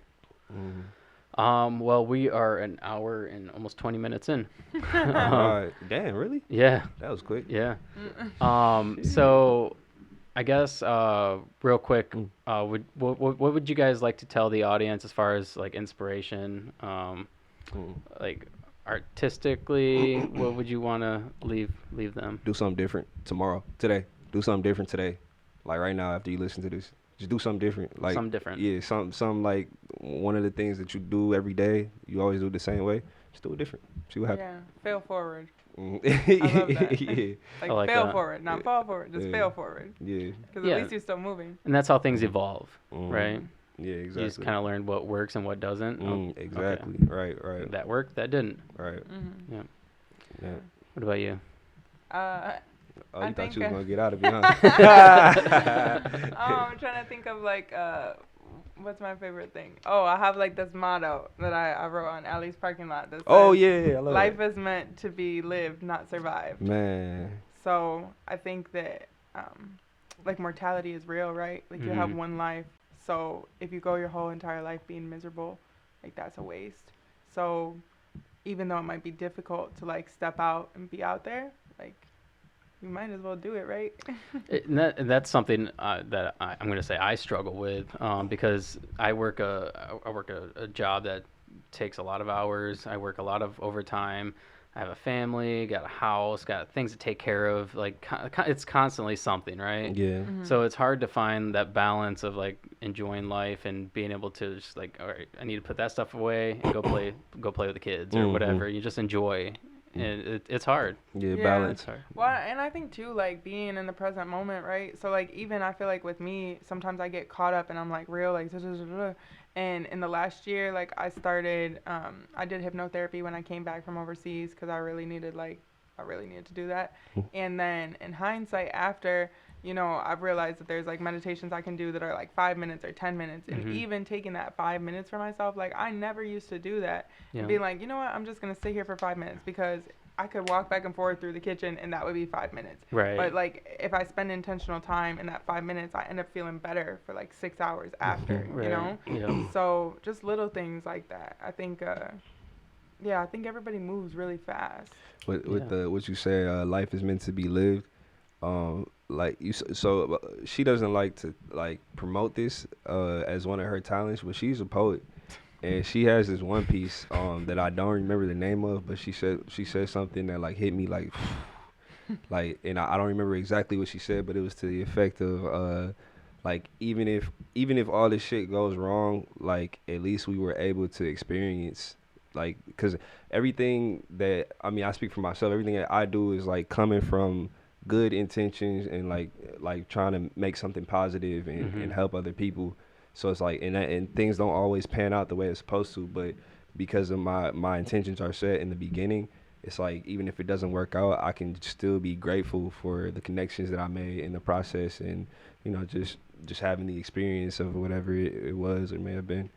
Mhm. Well, we are an hour and almost 20 minutes in. Damn, really? Yeah. That was quick. Yeah. So I guess real quick, what would you guys like to tell the audience as far as like inspiration, like artistically? What would you want to leave them? Do something different today. Do something different today. Like right now, after you listen to this, just do something different. Like Something different. Yeah, some like one of the things that you do every day, you always do it the same way. Just do it different. See what happens. Yeah, fail forward. I love that. Yeah. Like, I like fail that. forward, not fall forward. Just fail forward. Yeah. Because Yeah. at least you're still moving. And that's how things evolve, right? Yeah, exactly. You just kind of learn what works and what doesn't. Exactly. Okay. Right. That worked, that didn't. Right. Mm-hmm. Yeah. Yeah. What about you? Oh, I you thought think you was I- gonna get out of me, huh? I'm trying to think of like what's my favorite thing? Oh, I have like this motto that I wrote on Allie's parking lot that says, Oh yeah, I love life that. is meant to be lived, not survived. Man. So I think that like mortality is real, right? Like you have Mhm. one life. So if you go your whole entire life being miserable, like that's a waste. So even though it might be difficult to like step out and be out there, like you might as well do it, right? And that's something that I'm going to say I struggle with because I work a job that takes a lot of hours. I work a lot of overtime. I have a family, got a house, got things to take care of. Like it's constantly something, right? Yeah. Mm-hmm. So it's hard to find that balance of like enjoying life and being able to just like, all right, I need to put that stuff away and go play with the kids or Mhm. whatever. You just enjoy, and it's hard. Yeah, Yeah. balance. It's hard. Well, and I think too, like being in the present moment, right? So like even I feel like with me, sometimes I get caught up and I'm like real like, and in the last year, like I started, I did hypnotherapy when I came back from overseas because I really needed to do that. And then in hindsight, after, I've realized that there's like meditations I can do that are like 5 minutes or 10 minutes, and Mhm. even taking that 5 minutes for myself, like I never used to do that. Yeah. And being like, you know what, I'm just gonna sit here for 5 minutes because I could walk back and forth through the kitchen and that would be 5 minutes. Right. But like if I spend intentional time in that 5 minutes, I end up feeling better for like 6 hours after, Right. Yeah. So just little things like that. I think, I think everybody moves really fast. With Yeah. what you say, life is meant to be lived. Like she doesn't like to like promote this as one of her talents, but she's a poet, and she has this one piece that I don't remember the name of, but she said something that like hit me like like, and I don't remember exactly what she said, but it was to the effect of like even if all this shit goes wrong, like at least we were able to experience, like, because everything that I speak for myself, everything that I do is like coming from good intentions and like trying to make something positive and help other people. So it's like, and things don't always pan out the way it's supposed to, but because of my intentions are set in the beginning, it's like even if it doesn't work out, I can still be grateful for the connections that I made in the process, and just having the experience of whatever it was or may have been.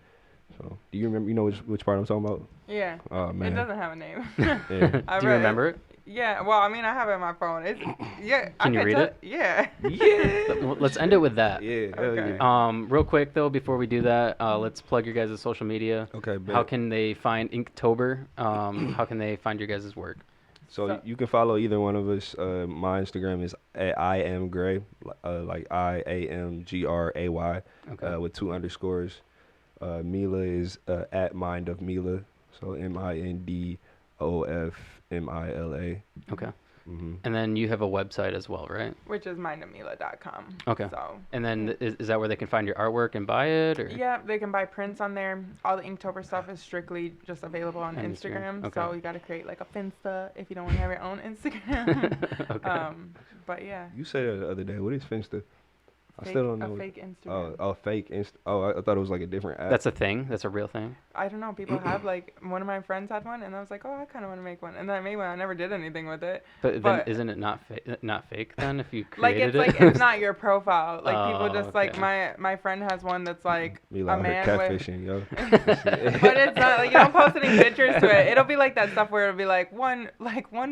So do you remember which part I'm talking about? Yeah. Oh man. It doesn't have a name. Yeah. I Do you read remember it? Yeah. Well, I mean, I have it on my phone. It's yeah. Can you read it? Yeah. Yeah. Let's end it with that. Yeah. Hell Okay. yeah. Real quick though, before we do that, let's plug your guys' social media. Okay. How Bet. can they find Inktober? How can they find your guys' work? So you can follow either one of us. My Instagram is at I am Gray, like IAMGRAY, Okay. with 2 underscores. Mila is at Mind of Mila, so MINDOFMILA. Okay. Mm-hmm. And then you have a website as well, right? Which is mindofmila.com. Okay. So. And then is that where they can find your artwork and buy it, or? Yeah, they can buy prints on there. All the Inktober stuff is strictly just available on On Instagram. Instagram, okay. So you got to create like a Finsta if you don't want to have your own Instagram. Okay. But yeah, You said that the other day. What is Finsta? I still don't know. A fake Instagram. Fake I thought it was like a different app. That's a thing. That's a real thing. I don't know. People have like one of my friends had one, and I was like, oh, I kind of want to make one, and then I made one. I never did anything with it. But then isn't it not fake then if you Like created it's it? like it's not your profile. Like people just like okay. my friend has one that's like Mila, a man catfishing, yo. but it's not like you don't post any pictures to it. It'll be like that stuff where it'll be like one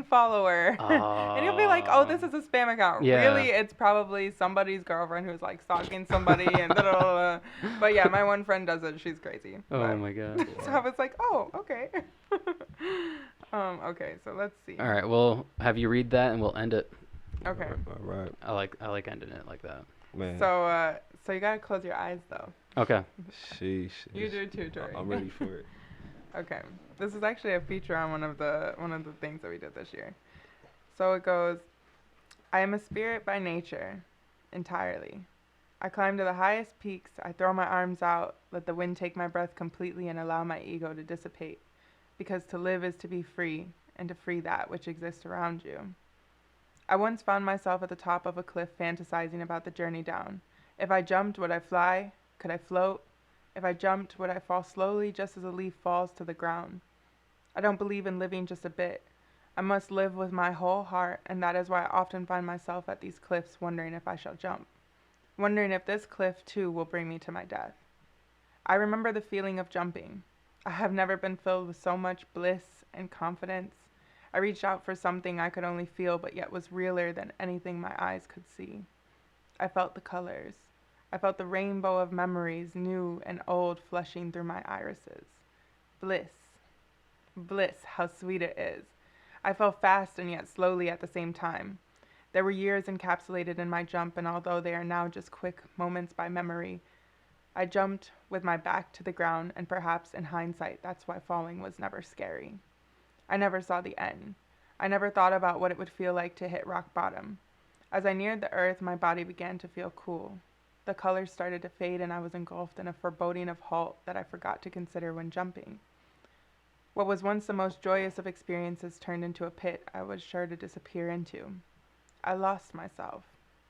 follower, and you'll be like, oh, this is a spam account. Yeah. Really, it's probably somebody's girlfriend who's like stalking somebody and blah, blah, blah. But yeah, my one friend does it. She's crazy. Oh But- my god. So I was like, oh, okay. Okay, so let's see. All right. Well, have you read that and we'll end it. Okay. All right, I like ending it like that. man. So you gotta close your eyes though. Okay. Sheesh. You do too, Torrey. I'm ready for it. Okay. This is actually a feature on one of the things that we did this year. So it goes, I am a spirit by nature, entirely. I climb to the highest peaks, I throw my arms out, let the wind take my breath completely and allow my ego to dissipate. Because to live is to be free, and to free that which exists around you. I once found myself at the top of a cliff fantasizing about the journey down. If I jumped, would I fly? Could I float? If I jumped, would I fall slowly just as a leaf falls to the ground? I don't believe in living just a bit. I must live with my whole heart, and that is why I often find myself at these cliffs wondering if I shall jump. Wondering if this cliff, too, will bring me to my death. I remember the feeling of jumping. I have never been filled with so much bliss and confidence. I reached out for something I could only feel, but yet was realer than anything my eyes could see. I felt the colors. I felt the rainbow of memories, new and old, flushing through my irises. Bliss. Bliss, how sweet it is. I fell fast and yet slowly at the same time. There were years encapsulated in my jump, and although they are now just quick moments by memory, I jumped with my back to the ground, and perhaps in hindsight, that's why falling was never scary. I never saw the end. I never thought about what it would feel like to hit rock bottom. As I neared the earth, my body began to feel cool. The colors started to fade, and I was engulfed in a foreboding of halt that I forgot to consider when jumping. What was once the most joyous of experiences turned into a pit I was sure to disappear into. I lost myself,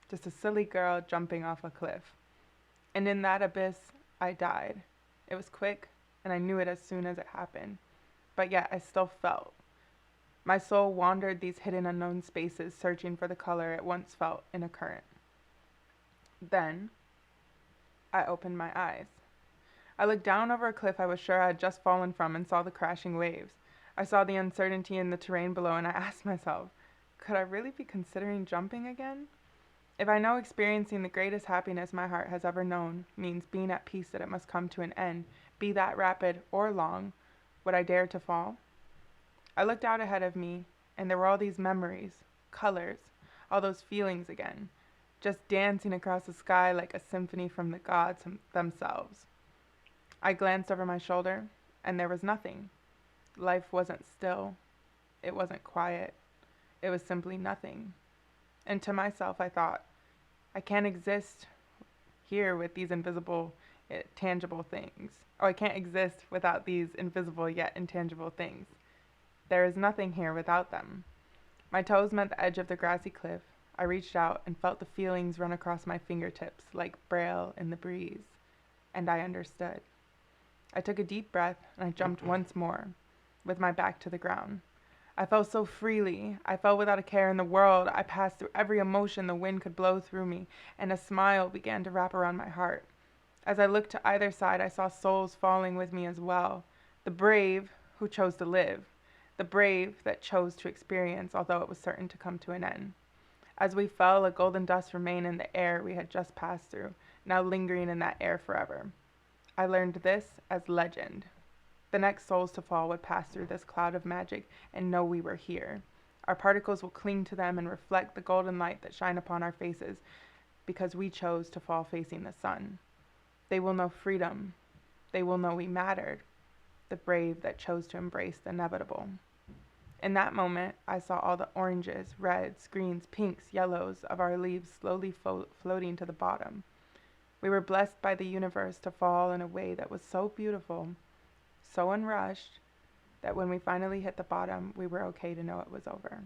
just a silly girl jumping off a cliff. And in that abyss, I died. It was quick, and I knew it as soon as it happened. But yet I still felt. My soul wandered these hidden unknown spaces, searching for the color it once felt in a current. Then, I opened my eyes. I looked down over a cliff I was sure I had just fallen from and saw the crashing waves. I saw the uncertainty in the terrain below, and I asked myself, could I really be considering jumping again? If I know experiencing the greatest happiness my heart has ever known means being at peace that it must come to an end, be that rapid or long, would I dare to fall? I looked out ahead of me, and there were all these memories, colors, all those feelings again, just dancing across the sky like a symphony from the gods themselves. I glanced over my shoulder, and there was nothing. Life wasn't still. It wasn't quiet. It was simply nothing. And to myself, I thought, I can't exist here with these invisible, tangible things. Oh, I can't exist without these invisible yet intangible things. There is nothing here without them. My toes met the edge of the grassy cliff. I reached out and felt the feelings run across my fingertips like braille in the breeze. And I understood. I took a deep breath and I jumped once more, with my back to the ground. I fell so freely. I fell without a care in the world. I passed through every emotion the wind could blow through me, and a smile began to wrap around my heart. As I looked to either side, I saw souls falling with me as well. The brave who chose to live. The brave that chose to experience, although it was certain to come to an end. As we fell, a golden dust remained in the air we had just passed through, now lingering in that air forever. I learned this as legend. The next souls to fall would pass through this cloud of magic and know we were here. Our particles will cling to them and reflect the golden light that shine upon our faces because we chose to fall facing the sun. They will know freedom. They will know we mattered. The brave that chose to embrace the inevitable. In that moment, I saw all the oranges, reds, greens, pinks, yellows of our leaves slowly floating to the bottom. We were blessed by the universe to fall in a way that was so beautiful, so unrushed, that when we finally hit the bottom, we were okay to know it was over.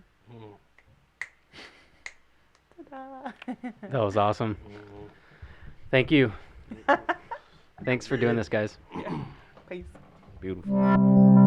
That was awesome. Thank you. Thanks for doing this, guys. Peace. Beautiful.